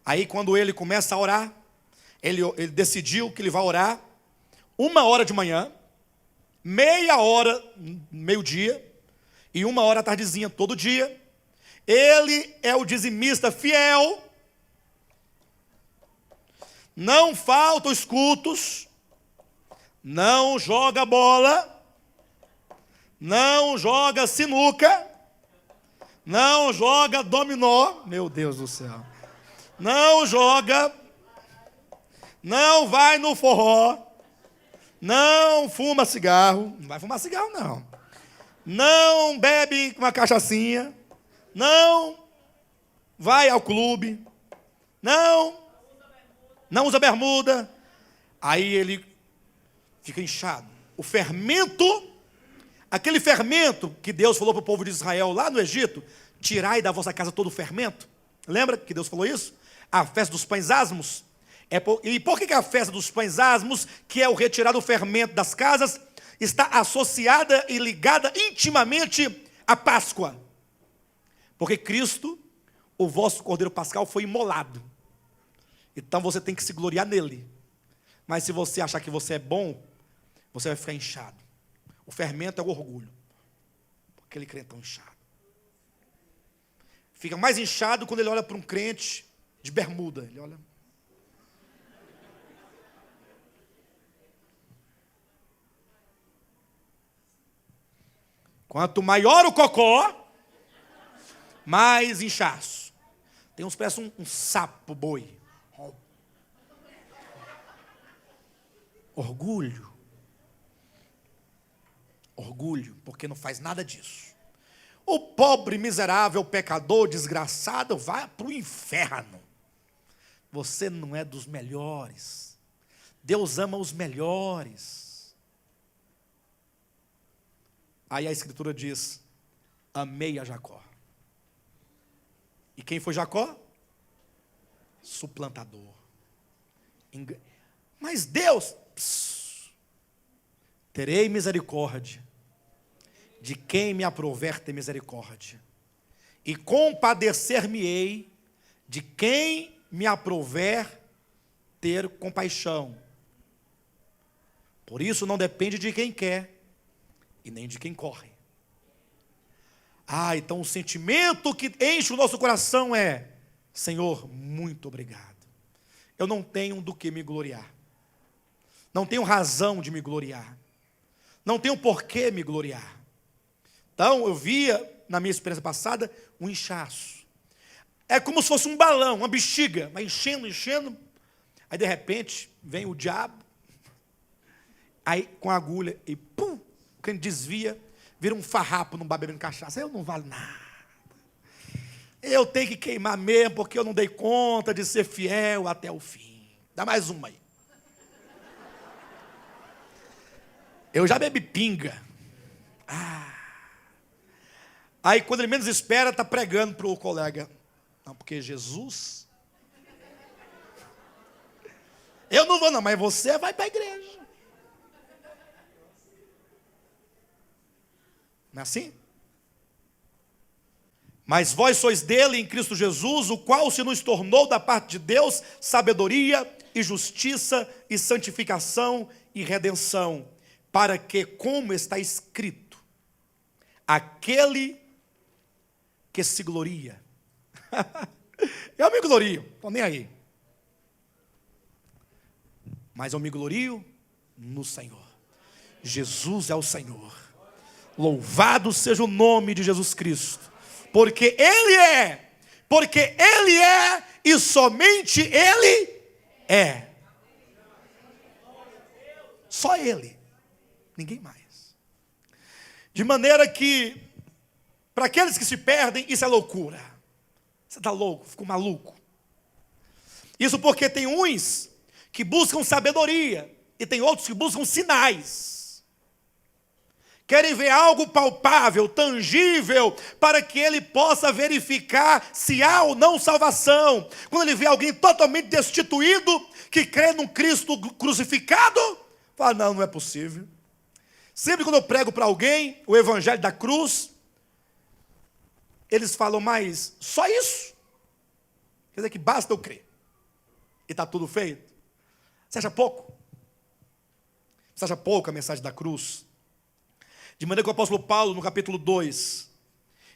Speaker 1: Aí quando ele começa a orar, ele decidiu que ele vai orar 1h de manhã, meia hora, meio-dia, e 1h à tardezinha todo dia. Ele é o dizimista fiel, não falta os cultos, não joga bola, não joga sinuca, não joga dominó, meu Deus do céu, não joga, não vai no forró, não fuma cigarro, não vai fumar cigarro não bebe uma cachaçinha, não vai ao clube, não usa bermuda. Aí ele fica inchado. O fermento, aquele fermento que Deus falou para o povo de Israel lá no Egito: tirai da vossa casa todo o fermento. Lembra que Deus falou isso? A festa dos pães asmos. E por que a festa dos pães asmos, que é o retirar do fermento das casas, está associada e ligada intimamente à Páscoa? Porque Cristo, o vosso Cordeiro Pascal, foi imolado. Então você tem que se gloriar nele. Mas se você achar que você é bom, você vai ficar inchado. O fermento é o orgulho. Aquele crentão inchado. Fica mais inchado quando ele olha para um crente de bermuda. Ele olha... Quanto maior o cocó, mais inchaço. Tem uns que parecem um sapo boi. Orgulho, porque não faz nada disso. O pobre, miserável, pecador, desgraçado, vai para o inferno. Você não é dos melhores. Deus ama os melhores. Aí a Escritura diz: amei a Jacó. E quem foi Jacó? Suplantador. Mas Deus... terei misericórdia de quem me aprouver ter misericórdia, e compadecer-me-ei de quem me aprouver ter compaixão. Por isso não depende de quem quer e nem de quem corre. Então o sentimento que enche o nosso coração é: Senhor, muito obrigado. Eu não tenho do que me gloriar. Não tenho razão de me gloriar. Não tenho por que me gloriar. Então eu via, na minha experiência passada, um inchaço. É como se fosse um balão, uma bexiga, vai enchendo, enchendo. Aí de repente vem o diabo, aí com a agulha e pum, quem desvia, vira um farrapo num bar bebendo cachaça. Eu não valo nada. Eu tenho que queimar mesmo, porque eu não dei conta de ser fiel até o fim. Dá mais uma aí. Eu já bebi pinga. Aí quando ele menos espera, está pregando para o colega. Não, porque Jesus... Eu não vou não, mas você vai para a igreja. Não é assim? Mas vós sois dele em Cristo Jesus, o qual se nos tornou da parte de Deus sabedoria e justiça e santificação e redenção, para que, como está escrito, aquele que se gloria. Eu me glorio, estou nem aí. Mas eu me glorio no Senhor. Jesus é o Senhor. Louvado seja o nome de Jesus Cristo. Porque Ele é e somente Ele é. Só Ele, ninguém mais. De maneira que, para aqueles que se perdem, isso é loucura. Você está louco, ficou maluco. Isso porque tem uns que buscam sabedoria e tem outros que buscam sinais. Querem ver algo palpável, tangível, para que ele possa verificar se há ou não salvação. Quando ele vê alguém totalmente destituído, que crê num Cristo crucificado, fala: não, não é possível. Sempre quando eu prego para alguém o evangelho da cruz, eles falam: mas só isso? Quer dizer que basta eu crer e está tudo feito? Você acha pouco? Você acha pouco a mensagem da cruz? De maneira que o apóstolo Paulo, no capítulo 2,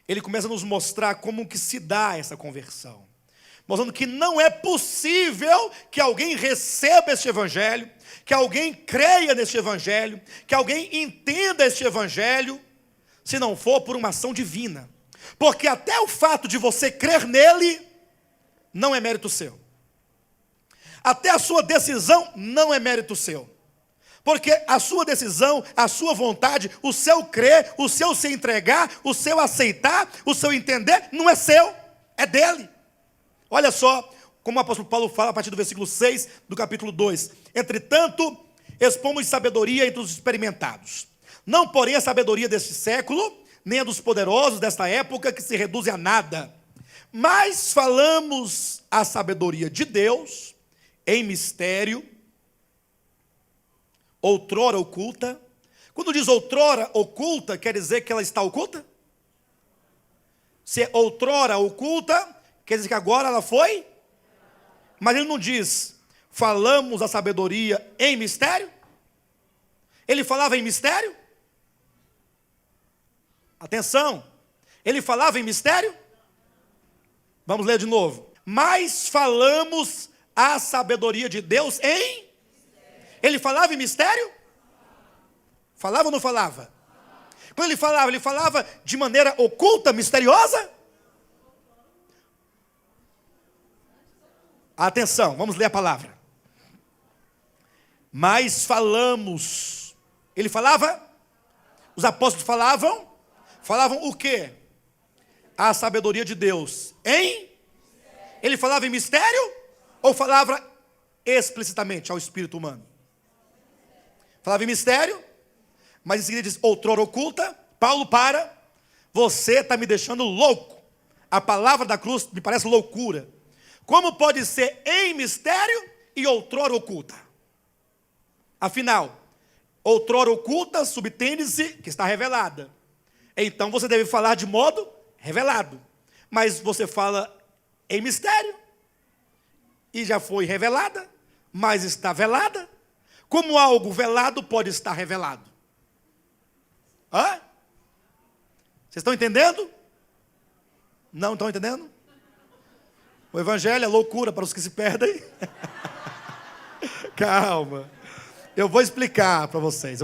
Speaker 1: ele começa a nos mostrar como que se dá essa conversão. Mostrando que não é possível que alguém receba este evangelho, que alguém creia neste evangelho, que alguém entenda este evangelho, se não for por uma ação divina. Porque até o fato de você crer nele, não é mérito seu. Até a sua decisão não é mérito seu. Porque a sua decisão, a sua vontade, o seu crer, o seu se entregar, o seu aceitar, o seu entender, não é seu, é dele. Olha só como o apóstolo Paulo fala a partir do versículo 6 do capítulo 2. Entretanto, expomos sabedoria entre os experimentados. Não, porém, a sabedoria deste século, nem a dos poderosos desta época, que se reduzem a nada. Mas falamos a sabedoria de Deus em mistério, outrora oculta. Quando diz outrora oculta, quer dizer que ela está oculta? Se é outrora oculta, quer dizer que agora ela foi? Mas ele não diz, falamos a sabedoria em mistério? Ele falava em mistério? Atenção, ele falava em mistério? Vamos ler de novo. Mas falamos a sabedoria de Deus em... Ele falava em mistério? Falava ou não falava? Quando ele falava de maneira oculta, misteriosa? Atenção, vamos ler a palavra. Mas falamos. Ele falava? Os apóstolos falavam? Falavam o quê? A sabedoria de Deus. Em? Ele falava em mistério? Ou falava explicitamente ao espírito humano? Falava em mistério, mas em seguida diz, outrora oculta. Paulo para, você está me deixando louco. A palavra da cruz me parece loucura. Como pode ser em mistério e outrora oculta? Afinal, outrora oculta subtende-se que está revelada. Então você deve falar de modo revelado. Mas você fala em mistério e já foi revelada, mas está velada. Como algo velado pode estar revelado? Hã? Vocês estão entendendo? Não estão entendendo? O evangelho é loucura para os que se perdem. Calma. Eu vou explicar para vocês.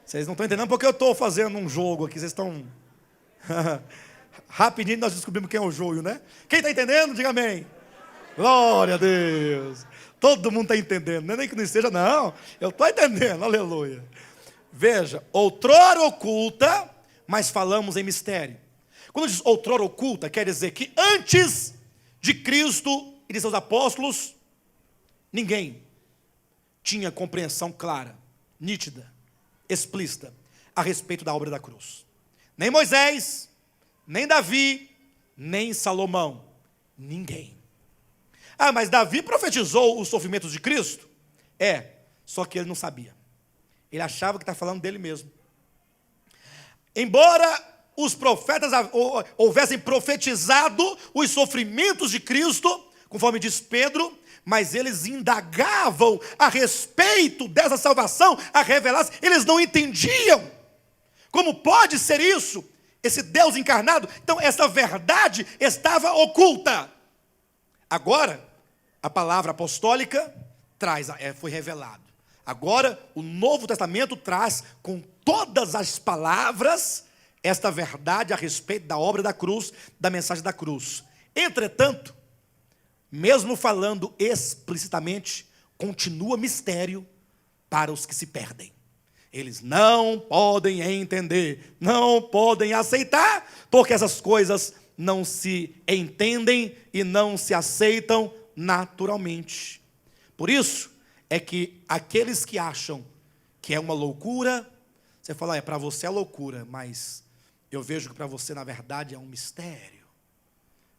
Speaker 1: Vocês não estão entendendo porque eu estou fazendo um jogo aqui. Vocês estão... Rapidinho nós descobrimos quem é o joio, né? Quem está entendendo, diga amém. Glória a Deus. Todo mundo está entendendo. Não é nem que não esteja, não. Eu estou entendendo, aleluia. Veja, outrora oculta, mas falamos em mistério. Quando diz outrora oculta, quer dizer que antes de Cristo e de seus apóstolos, ninguém tinha compreensão clara, nítida, explícita, a respeito da obra da cruz. Nem Moisés, nem Davi, nem Salomão. Ninguém. Ah, mas Davi profetizou os sofrimentos de Cristo? Só que ele não sabia. Ele achava que está falando dele mesmo. Embora os profetas houvessem profetizado os sofrimentos de Cristo, conforme diz Pedro, mas eles indagavam a respeito dessa salvação, a revelar-se, eles não entendiam. Como pode ser isso? Esse Deus encarnado? Então essa verdade estava oculta. Agora, a palavra apostólica foi revelado. Agora, o Novo Testamento traz com todas as palavras esta verdade a respeito da obra da cruz, da mensagem da cruz. Entretanto, mesmo falando explicitamente, continua mistério para os que se perdem. Eles não podem entender, não podem aceitar, porque essas coisas não se entendem e não se aceitam naturalmente. Por isso é que aqueles que acham que é uma loucura, você fala, para você é loucura, mas eu vejo que para você, na verdade, é um mistério.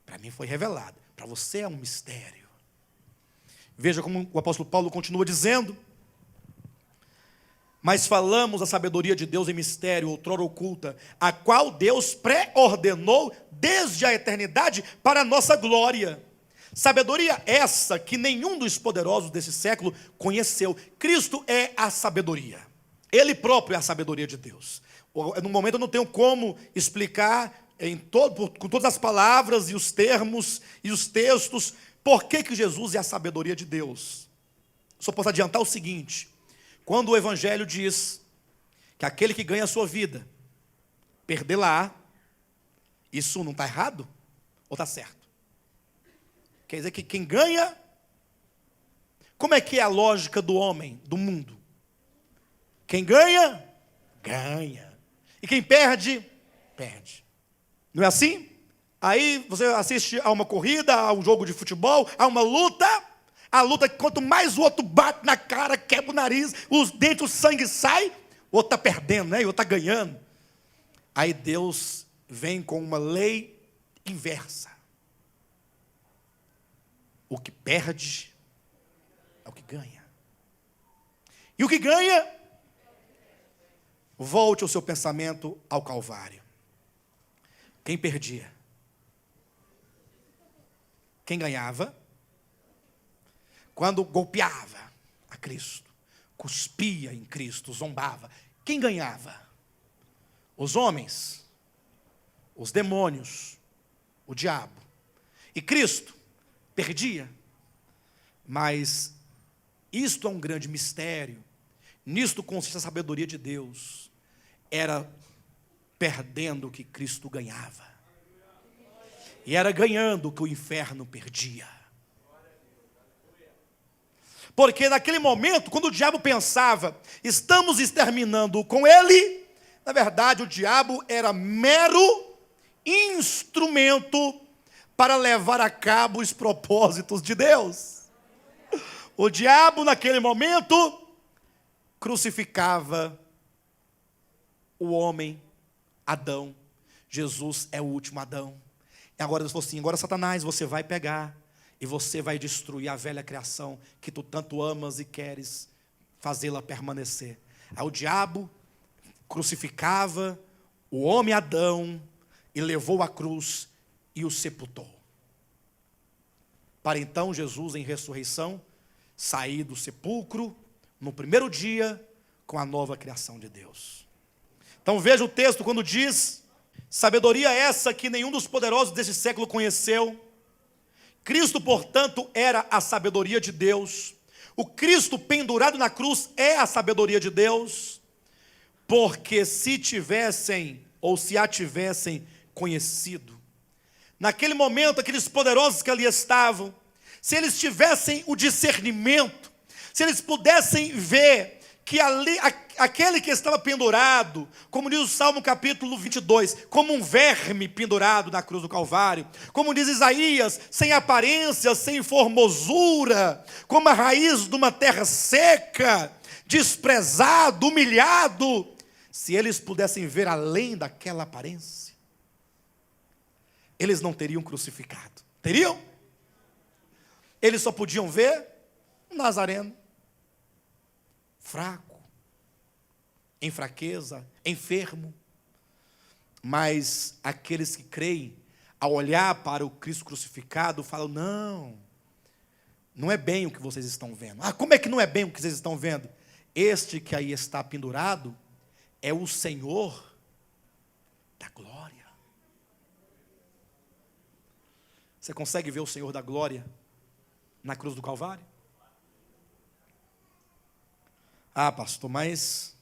Speaker 1: Para mim foi revelado, para você é um mistério. Veja como o apóstolo Paulo continua dizendo: mas falamos a sabedoria de Deus em mistério, outrora oculta, a qual Deus pré-ordenou desde a eternidade para a nossa glória. Sabedoria essa que nenhum dos poderosos desse século conheceu. Cristo é a sabedoria. Ele próprio é a sabedoria de Deus. No momento eu não tenho como explicar com todas as palavras e os termos e os textos por que Jesus é a sabedoria de Deus. Só posso adiantar o seguinte: quando o evangelho diz que aquele que ganha a sua vida perdê-la, isso não está errado ou está certo? Quer dizer que quem ganha, como é que é a lógica do homem, do mundo? Quem ganha, ganha. E quem perde, perde. Não é assim? Aí você assiste a uma corrida, a um jogo de futebol, a uma luta. A luta, quanto mais o outro bate na cara, quebra o nariz, os dentes, o sangue sai, o outro está perdendo, né? E o outro está ganhando. Aí Deus vem com uma lei inversa. O que perde é o que ganha. E o que ganha, volte o seu pensamento ao Calvário. Quem perdia? Quem ganhava? Quando golpeava a Cristo, cuspia em Cristo, zombava. Quem ganhava? Os homens, os demônios, o diabo. E Cristo perdia. Mas isto é um grande mistério. Nisto consiste a sabedoria de Deus. Era perdendo que Cristo ganhava. E era ganhando que o inferno perdia. Porque naquele momento, quando o diabo pensava, estamos exterminando com ele, na verdade o diabo era mero instrumento para levar a cabo os propósitos de Deus. O diabo naquele momento crucificava o homem, Adão. Jesus é o último Adão. E agora Deus falou assim: agora Satanás, você vai pegar e você vai destruir a velha criação que tu tanto amas e queres fazê-la permanecer. Aí o diabo crucificava o homem Adão e levou à cruz e o sepultou. Para então Jesus, em ressurreição, sair do sepulcro no primeiro dia com a nova criação de Deus. Então veja o texto quando diz: sabedoria essa que nenhum dos poderosos desse século conheceu. Cristo, portanto, era a sabedoria de Deus. O Cristo pendurado na cruz é a sabedoria de Deus, porque se tivessem, ou se a tivessem conhecido, naquele momento, aqueles poderosos que ali estavam, se eles tivessem o discernimento, se eles pudessem ver que ali, aquele que estava pendurado, como diz o Salmo capítulo 22, como um verme pendurado na cruz do Calvário, como diz Isaías, sem aparência, sem formosura, como a raiz de uma terra seca, desprezado, humilhado, se eles pudessem ver além daquela aparência, eles não teriam crucificado. Teriam? Eles só podiam ver um Nazareno, fraco, em fraqueza, enfermo. Mas aqueles que creem, ao olhar para o Cristo crucificado, falam: não é bem o que vocês estão vendo. Como é que não é bem o que vocês estão vendo? Este que aí está pendurado é o Senhor da glória. Você consegue ver o Senhor da glória na cruz do Calvário? Pastor, mas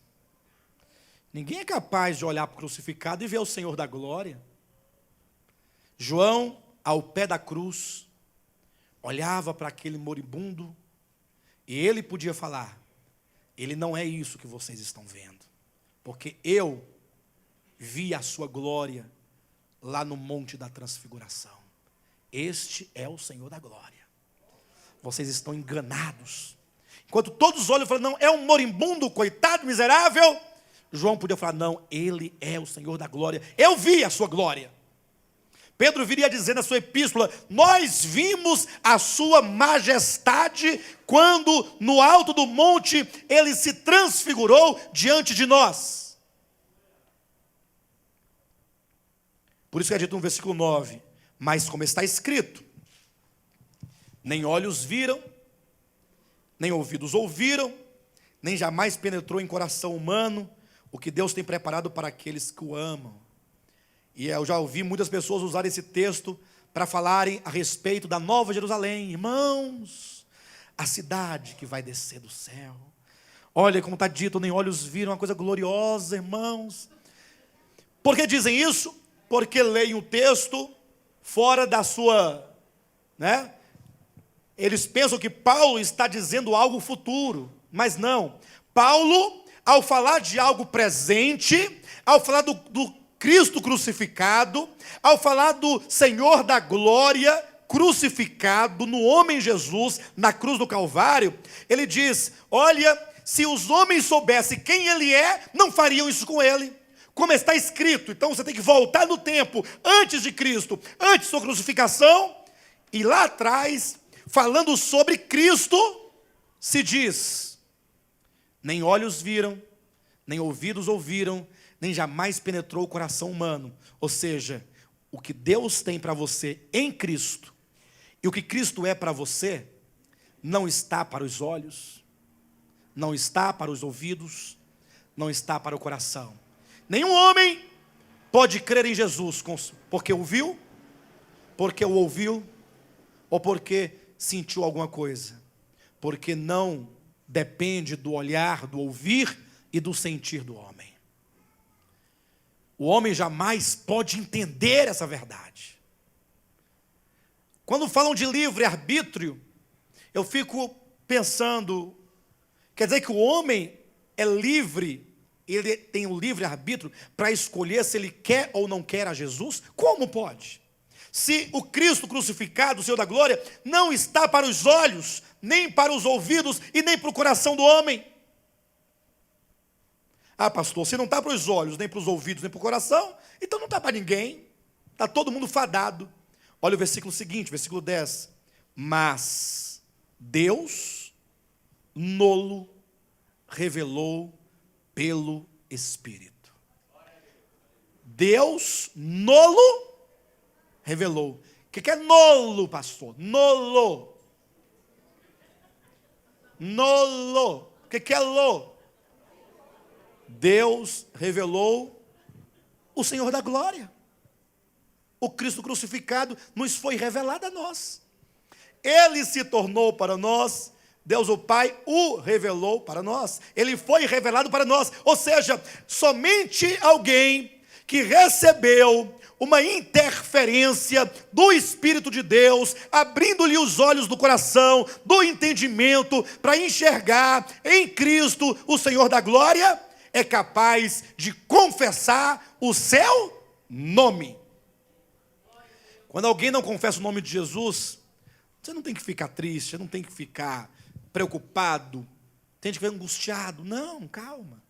Speaker 1: ninguém é capaz de olhar para o crucificado e ver o Senhor da glória. João, ao pé da cruz, olhava para aquele moribundo e ele podia falar: ele não é isso que vocês estão vendo, porque eu vi a sua glória lá no Monte da Transfiguração. Este é o Senhor da glória. Vocês estão enganados. Enquanto todos olham e falam: não, é um moribundo, coitado, miserável, João podia falar: não, ele é o Senhor da glória, eu vi a sua glória. Pedro viria dizer na sua epístola: nós vimos a sua majestade quando no alto do monte ele se transfigurou diante de nós. Por isso que é dito no versículo 9: mas como está escrito, nem olhos viram, nem ouvidos ouviram, nem jamais penetrou em coração humano o que Deus tem preparado para aqueles que o amam. E eu já ouvi muitas pessoas usarem esse texto para falarem a respeito da Nova Jerusalém. Irmãos, a cidade que vai descer do céu. Olha como está dito: nem olhos viram, uma coisa gloriosa, irmãos. Por que dizem isso? Porque leem o texto fora da sua, eles pensam que Paulo está dizendo algo futuro, mas não. Paulo, ao falar de algo presente, ao falar do Cristo crucificado, ao falar do Senhor da glória crucificado no homem Jesus, na cruz do Calvário, ele diz: olha, se os homens soubessem quem ele é, não fariam isso com ele. Como está escrito. Então você tem que voltar no tempo, antes de Cristo, antes da sua crucificação, e lá atrás, falando sobre Cristo, se diz: nem olhos viram, nem ouvidos ouviram, nem jamais penetrou o coração humano. Ou seja, o que Deus tem para você em Cristo, e o que Cristo é para você, não está para os olhos, não está para os ouvidos, não está para o coração. Nenhum homem pode crer em Jesus porque o viu, porque o ouviu, ou porque sentiu alguma coisa. Porque não depende do olhar, do ouvir e do sentir do homem. O homem jamais pode entender essa verdade. Quando falam de livre-arbítrio, eu fico pensando, quer dizer que o homem é livre, ele tem o livre-arbítrio para escolher se ele quer ou não quer a Jesus? Como pode? Se o Cristo crucificado, o Senhor da glória, não está para os olhos, nem para os ouvidos e nem para o coração do homem. Pastor, se não está para os olhos, nem para os ouvidos, nem para o coração, então não está para ninguém. Está todo mundo fadado. Olha o versículo seguinte, versículo 10. Mas Deus nolo revelou pelo Espírito. Deus nolo revelou. O que é nolo, pastor? Nolo. Nolo. O que é lo? Deus revelou o Senhor da glória. O Cristo crucificado nos foi revelado a nós. Ele se tornou para nós, Deus o Pai o revelou para nós. Ele foi revelado para nós. Ou seja, somente alguém que recebeu uma interferência do Espírito de Deus, abrindo-lhe os olhos do coração, do entendimento, para enxergar em Cristo o Senhor da glória, é capaz de confessar o seu nome. Quando alguém não confessa o nome de Jesus, você não tem que ficar triste, você não tem que ficar preocupado, tem que ficar angustiado. Não, calma.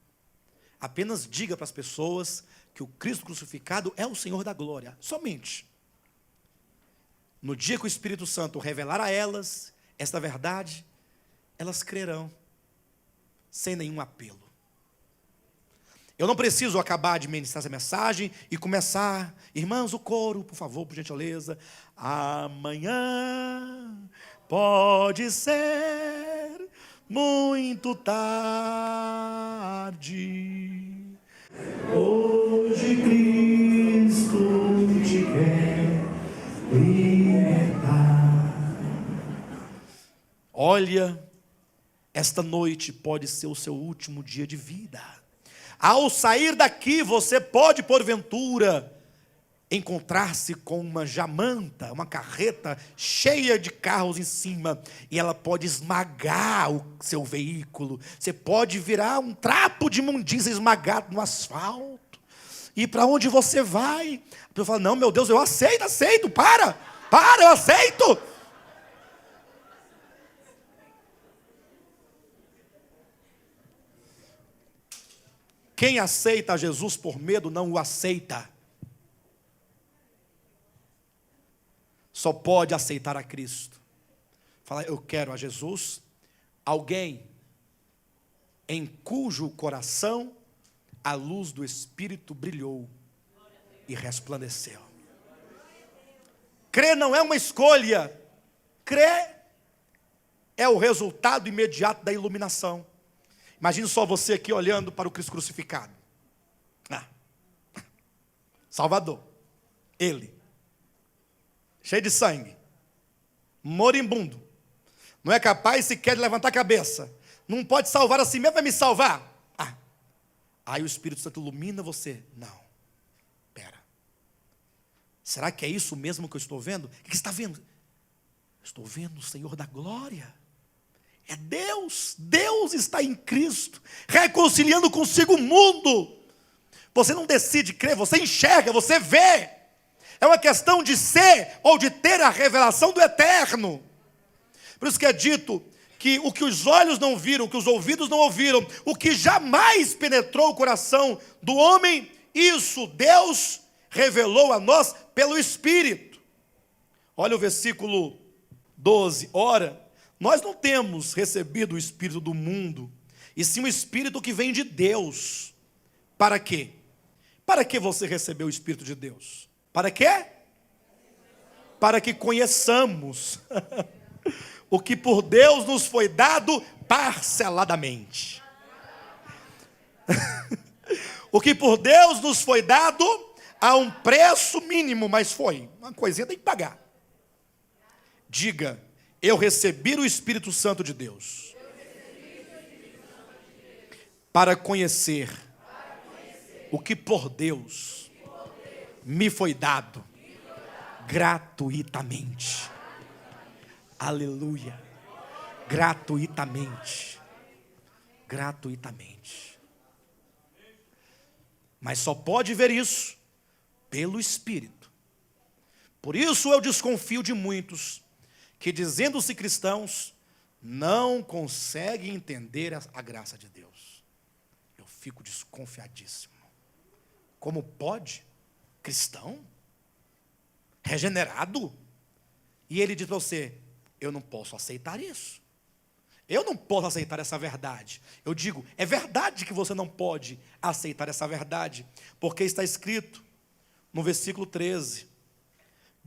Speaker 1: Apenas diga para as pessoas que o Cristo crucificado é o Senhor da glória. Somente. No dia que o Espírito Santo revelar a elas esta verdade, elas crerão, sem nenhum apelo. Eu não preciso acabar de ministrar essa mensagem e começar, irmãos, o coro, por favor, por gentileza. Amanhã pode ser muito tarde. Hoje Cristo te quer libertar. Olha, esta noite pode ser o seu último dia de vida. Ao sair daqui, você pode, porventura, encontrar-se com uma jamanta, uma carreta cheia de carros em cima, e ela pode esmagar o seu veículo. Você pode virar um trapo de imundícia esmagado no asfalto. E para onde você vai? A pessoa fala, não, meu Deus, eu aceito, para, eu aceito. Quem aceita Jesus por medo não o aceita. Só pode aceitar a Cristo. Fala, eu quero a Jesus, alguém em cujo coração a luz do Espírito brilhou e resplandeceu. Crer não é uma escolha, crer é o resultado imediato da iluminação. Imagine só você aqui olhando para o Cristo crucificado. Salvador, Ele, cheio de sangue, moribundo, não é capaz sequer de levantar a cabeça, não pode salvar assim mesmo, vai me salvar. Aí o Espírito Santo ilumina você. Não, espera, será que é isso mesmo que eu estou vendo? O que você está vendo? Estou vendo o Senhor da glória. É Deus está em Cristo, reconciliando consigo o mundo. Você não decide crer, você enxerga, você vê. É uma questão de ser ou de ter a revelação do eterno. Por isso que é dito que o que os olhos não viram, o que os ouvidos não ouviram, o que jamais penetrou o coração do homem, isso Deus revelou a nós pelo Espírito. Olha o versículo 12. Ora, nós não temos recebido o Espírito do mundo, e sim o Espírito que vem de Deus. Para quê? Para que você recebeu o Espírito de Deus? Para quê? Para que conheçamos o que por Deus nos foi dado parceladamente. O que por Deus nos foi dado a um preço mínimo, mas foi uma coisinha, tem que pagar. Diga, eu recebi o Espírito Santo de Deus para conhecer o que por Deus me foi dado gratuitamente. Aleluia. Gratuitamente. Gratuitamente. Mas só pode ver isso pelo Espírito. Por isso eu desconfio de muitos que, dizendo-se cristãos, não conseguem entender a graça de Deus. Eu fico desconfiadíssimo. Como pode? Cristão? Regenerado? E ele diz para você, eu não posso aceitar isso. Eu não posso aceitar essa verdade. Eu digo, é verdade que você não pode aceitar essa verdade, porque está escrito no versículo 13,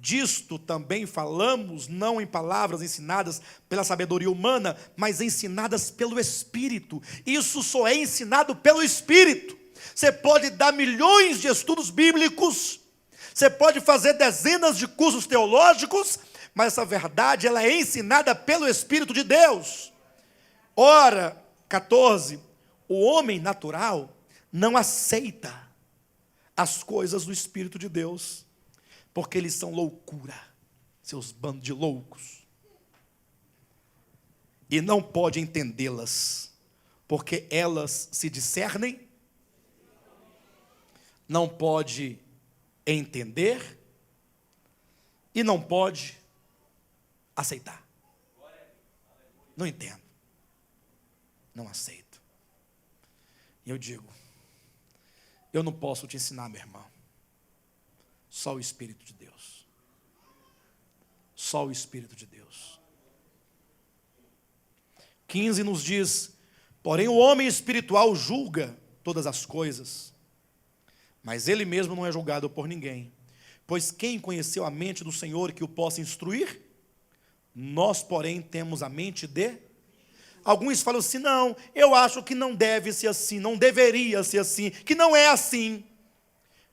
Speaker 1: Disto também falamos, não em palavras ensinadas pela sabedoria humana, mas ensinadas pelo Espírito. Isso só é ensinado pelo Espírito. Você pode dar milhões de estudos bíblicos, você pode fazer dezenas de cursos teológicos, mas essa verdade ela é ensinada pelo Espírito de Deus. Ora, 14, o homem natural não aceita as coisas do Espírito de Deus, porque eles são loucura, seus bandos de loucos. E não pode entendê-las, porque elas se discernem, não pode entender e não pode aceitar. Não entendo, não aceito. E eu digo, eu não posso te ensinar, meu irmão. Só o Espírito de Deus. Só o Espírito de Deus. 15 nos diz, porém o homem espiritual julga todas as coisas, mas ele mesmo não é julgado por ninguém. Pois quem conheceu a mente do Senhor que o possa instruir? Nós, porém, temos a mente de... Alguns falam assim, não, eu acho que não deve ser assim, não deveria ser assim, que não é assim.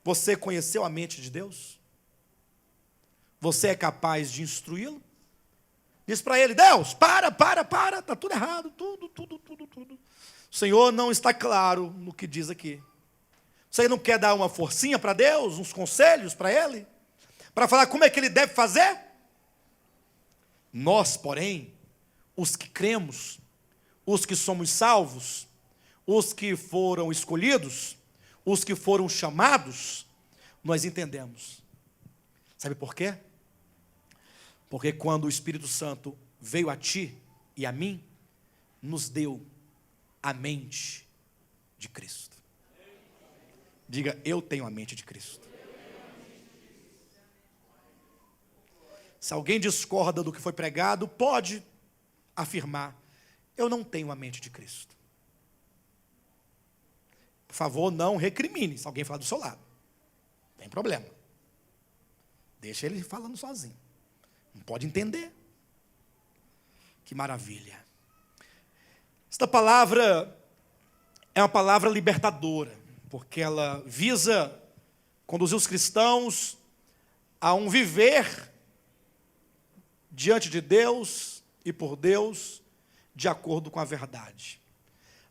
Speaker 1: Você conheceu a mente de Deus? Você é capaz de instruí-lo? Diz para ele, Deus, para, está tudo errado, tudo. O Senhor não está claro no que diz aqui. Você não quer dar uma forcinha para Deus, uns conselhos para Ele? Para falar como é que Ele deve fazer? Nós, porém, os que cremos, os que somos salvos, os que foram escolhidos, os que foram chamados, nós entendemos. Sabe por quê? Porque quando o Espírito Santo veio a ti e a mim, nos deu a mente de Cristo. Diga, eu tenho a mente de Cristo. Se alguém discorda do que foi pregado, pode afirmar, eu não tenho a mente de Cristo. Por favor, não recrimine se alguém falar do seu lado. Não tem problema. Deixa ele falando sozinho. Não pode entender. Que maravilha. Esta palavra é uma palavra libertadora, porque ela visa conduzir os cristãos a um viver diante de Deus e por Deus, de acordo com a verdade.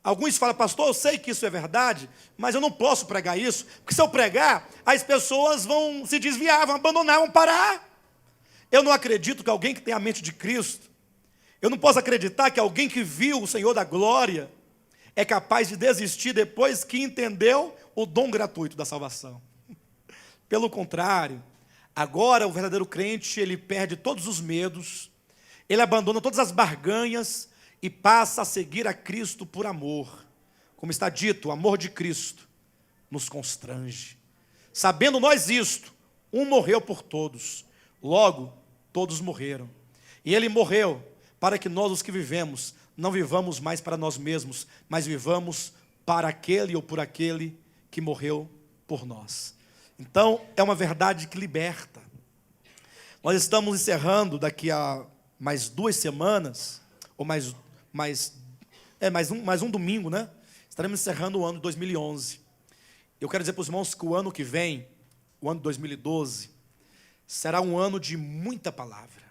Speaker 1: Alguns falam, pastor, eu sei que isso é verdade, mas eu não posso pregar isso, porque se eu pregar, as pessoas vão se desviar, vão abandonar, vão parar. Eu não acredito que alguém que tem a mente de Cristo, eu não posso acreditar que alguém que viu o Senhor da glória é capaz de desistir depois que entendeu o dom gratuito da salvação. Pelo contrário, agora o verdadeiro crente, ele perde todos os medos, ele abandona todas as barganhas e passa a seguir a Cristo por amor. Como está dito, o amor de Cristo nos constrange. Sabendo nós isto, um morreu por todos, logo todos morreram. E ele morreu para que nós, os que vivemos, não vivamos mais para nós mesmos, mas vivamos para aquele ou por aquele que morreu por nós. Então, é uma verdade que liberta. Nós estamos encerrando daqui a mais 2 semanas, ou mais um domingo, né? Estaremos encerrando o ano de 2011. Eu quero dizer para os irmãos que o ano que vem, o ano de 2012, será um ano de muita palavra.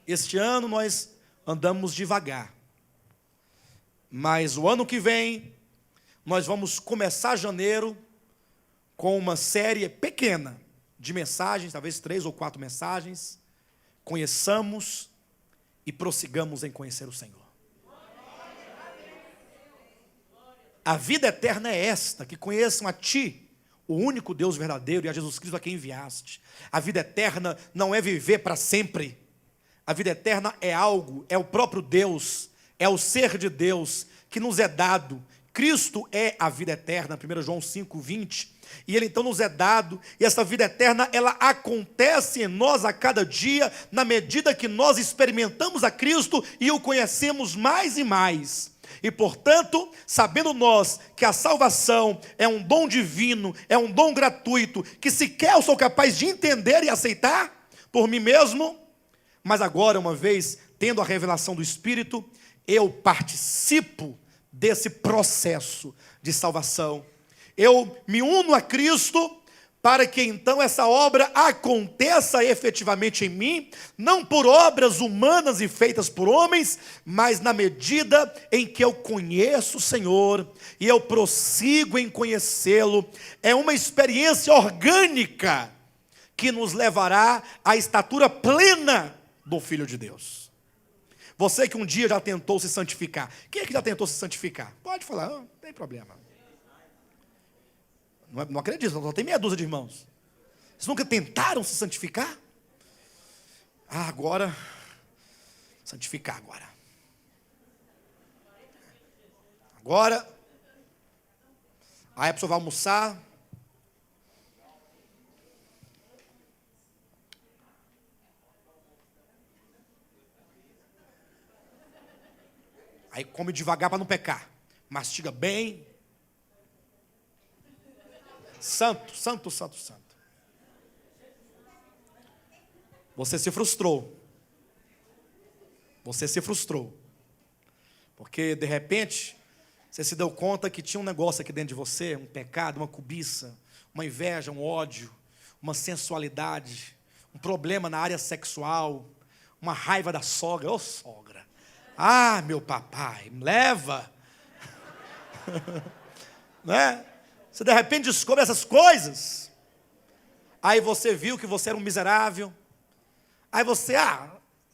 Speaker 1: Este ano nós andamos devagar, mas o ano que vem, nós vamos começar janeiro com uma série pequena de mensagens, talvez 3 ou 4 mensagens. Conheçamos e prossigamos em conhecer o Senhor. A vida eterna é esta, que conheçam a Ti, o único Deus verdadeiro, e a Jesus Cristo a quem enviaste. A vida eterna não é viver para sempre. A vida eterna é algo, é o próprio Deus, é o ser de Deus que nos é dado. Cristo é a vida eterna, 1 João 5:20, e Ele então nos é dado, e essa vida eterna, ela acontece em nós a cada dia, na medida que nós experimentamos a Cristo e o conhecemos mais e mais. E portanto, sabendo nós que a salvação é um dom divino, é um dom gratuito, que sequer eu sou capaz de entender e aceitar, por mim mesmo, mas agora, uma vez tendo a revelação do Espírito, eu participo desse processo de salvação. Eu me uno a Cristo para que então essa obra aconteça efetivamente em mim, não por obras humanas e feitas por homens, mas na medida em que eu conheço o Senhor e eu prossigo em conhecê-lo. É uma experiência orgânica que nos levará à estatura plena do Filho de Deus. Você que um dia já tentou se santificar. Quem é que já tentou se santificar? Pode falar, não tem problema. Não acredito, só tem meia dúzia de irmãos. Vocês nunca tentaram se santificar? Agora, santificar agora. Aí a pessoa vai almoçar. Aí come devagar para não pecar. Mastiga bem. Santo, santo, santo, santo. Você se frustrou. Você se frustrou. Porque, de repente, você se deu conta que tinha um negócio aqui dentro de você, um pecado, uma cobiça, uma inveja, um ódio, uma sensualidade, um problema na área sexual, uma raiva da sogra. Ô, sogra! Ah, meu papai, me leva! Né? Você de repente descobre essas coisas. Aí você viu que você era um miserável. Aí você,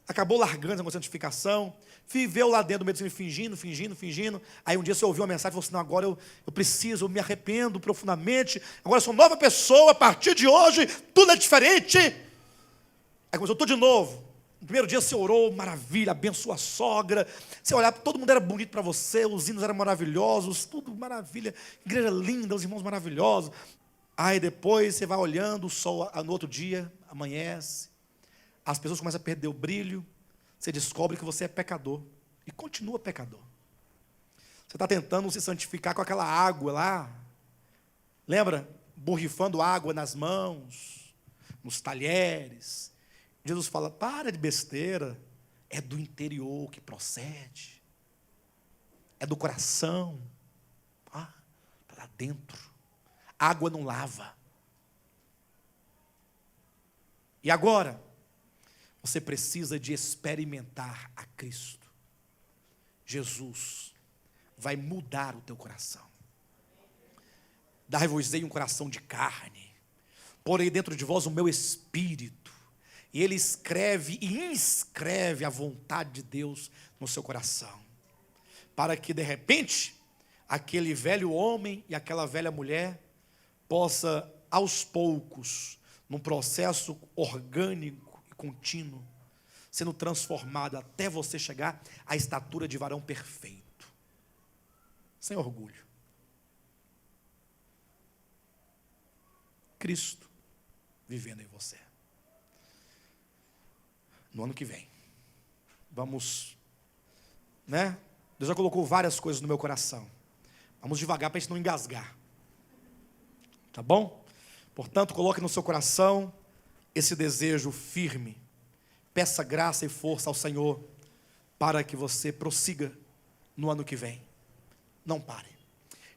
Speaker 1: acabou largando a santificação. Viveu lá dentro do meio fingindo. Aí um dia você ouviu uma mensagem e falou assim, não, agora eu preciso, eu me arrependo profundamente. Agora eu sou nova pessoa, a partir de hoje tudo é diferente. Aí começou tudo de novo. No primeiro dia você orou, maravilha, abençoa a sogra. Você olhava, todo mundo era bonito para você, os hinos eram maravilhosos, tudo maravilha. Igreja linda, os irmãos maravilhosos. Aí depois você vai olhando, o sol no outro dia amanhece. As pessoas começam a perder o brilho. Você descobre que você é pecador. E continua pecador. Você está tentando se santificar com aquela água lá. Lembra? Borrifando água nas mãos, nos talheres. Jesus fala, para de besteira, é do interior que procede, é do coração, está lá dentro, água não lava. E agora, você precisa de experimentar a Cristo. Jesus vai mudar o teu coração. Dar-vos-ei um coração de carne, porei dentro de vós o meu espírito. E ele escreve e inscreve a vontade de Deus no seu coração. Para que, de repente, aquele velho homem e aquela velha mulher possa, aos poucos, num processo orgânico e contínuo, sendo transformado até você chegar à estatura de varão perfeito. Sem orgulho. Cristo vivendo em você. No ano que vem. Vamos, né? Deus já colocou várias coisas no meu coração. Vamos devagar para a gente não engasgar. Tá bom? Portanto, coloque no seu coração esse desejo firme. Peça graça e força ao Senhor para que você prossiga no ano que vem. Não pare.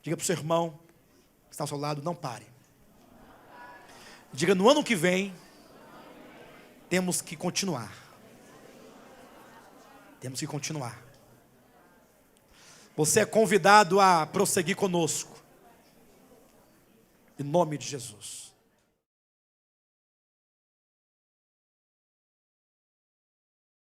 Speaker 1: Diga para o seu irmão que está ao seu lado, não pare. Diga, no ano que vem, temos que continuar. Temos que continuar. Você é convidado a prosseguir conosco. Em nome de Jesus.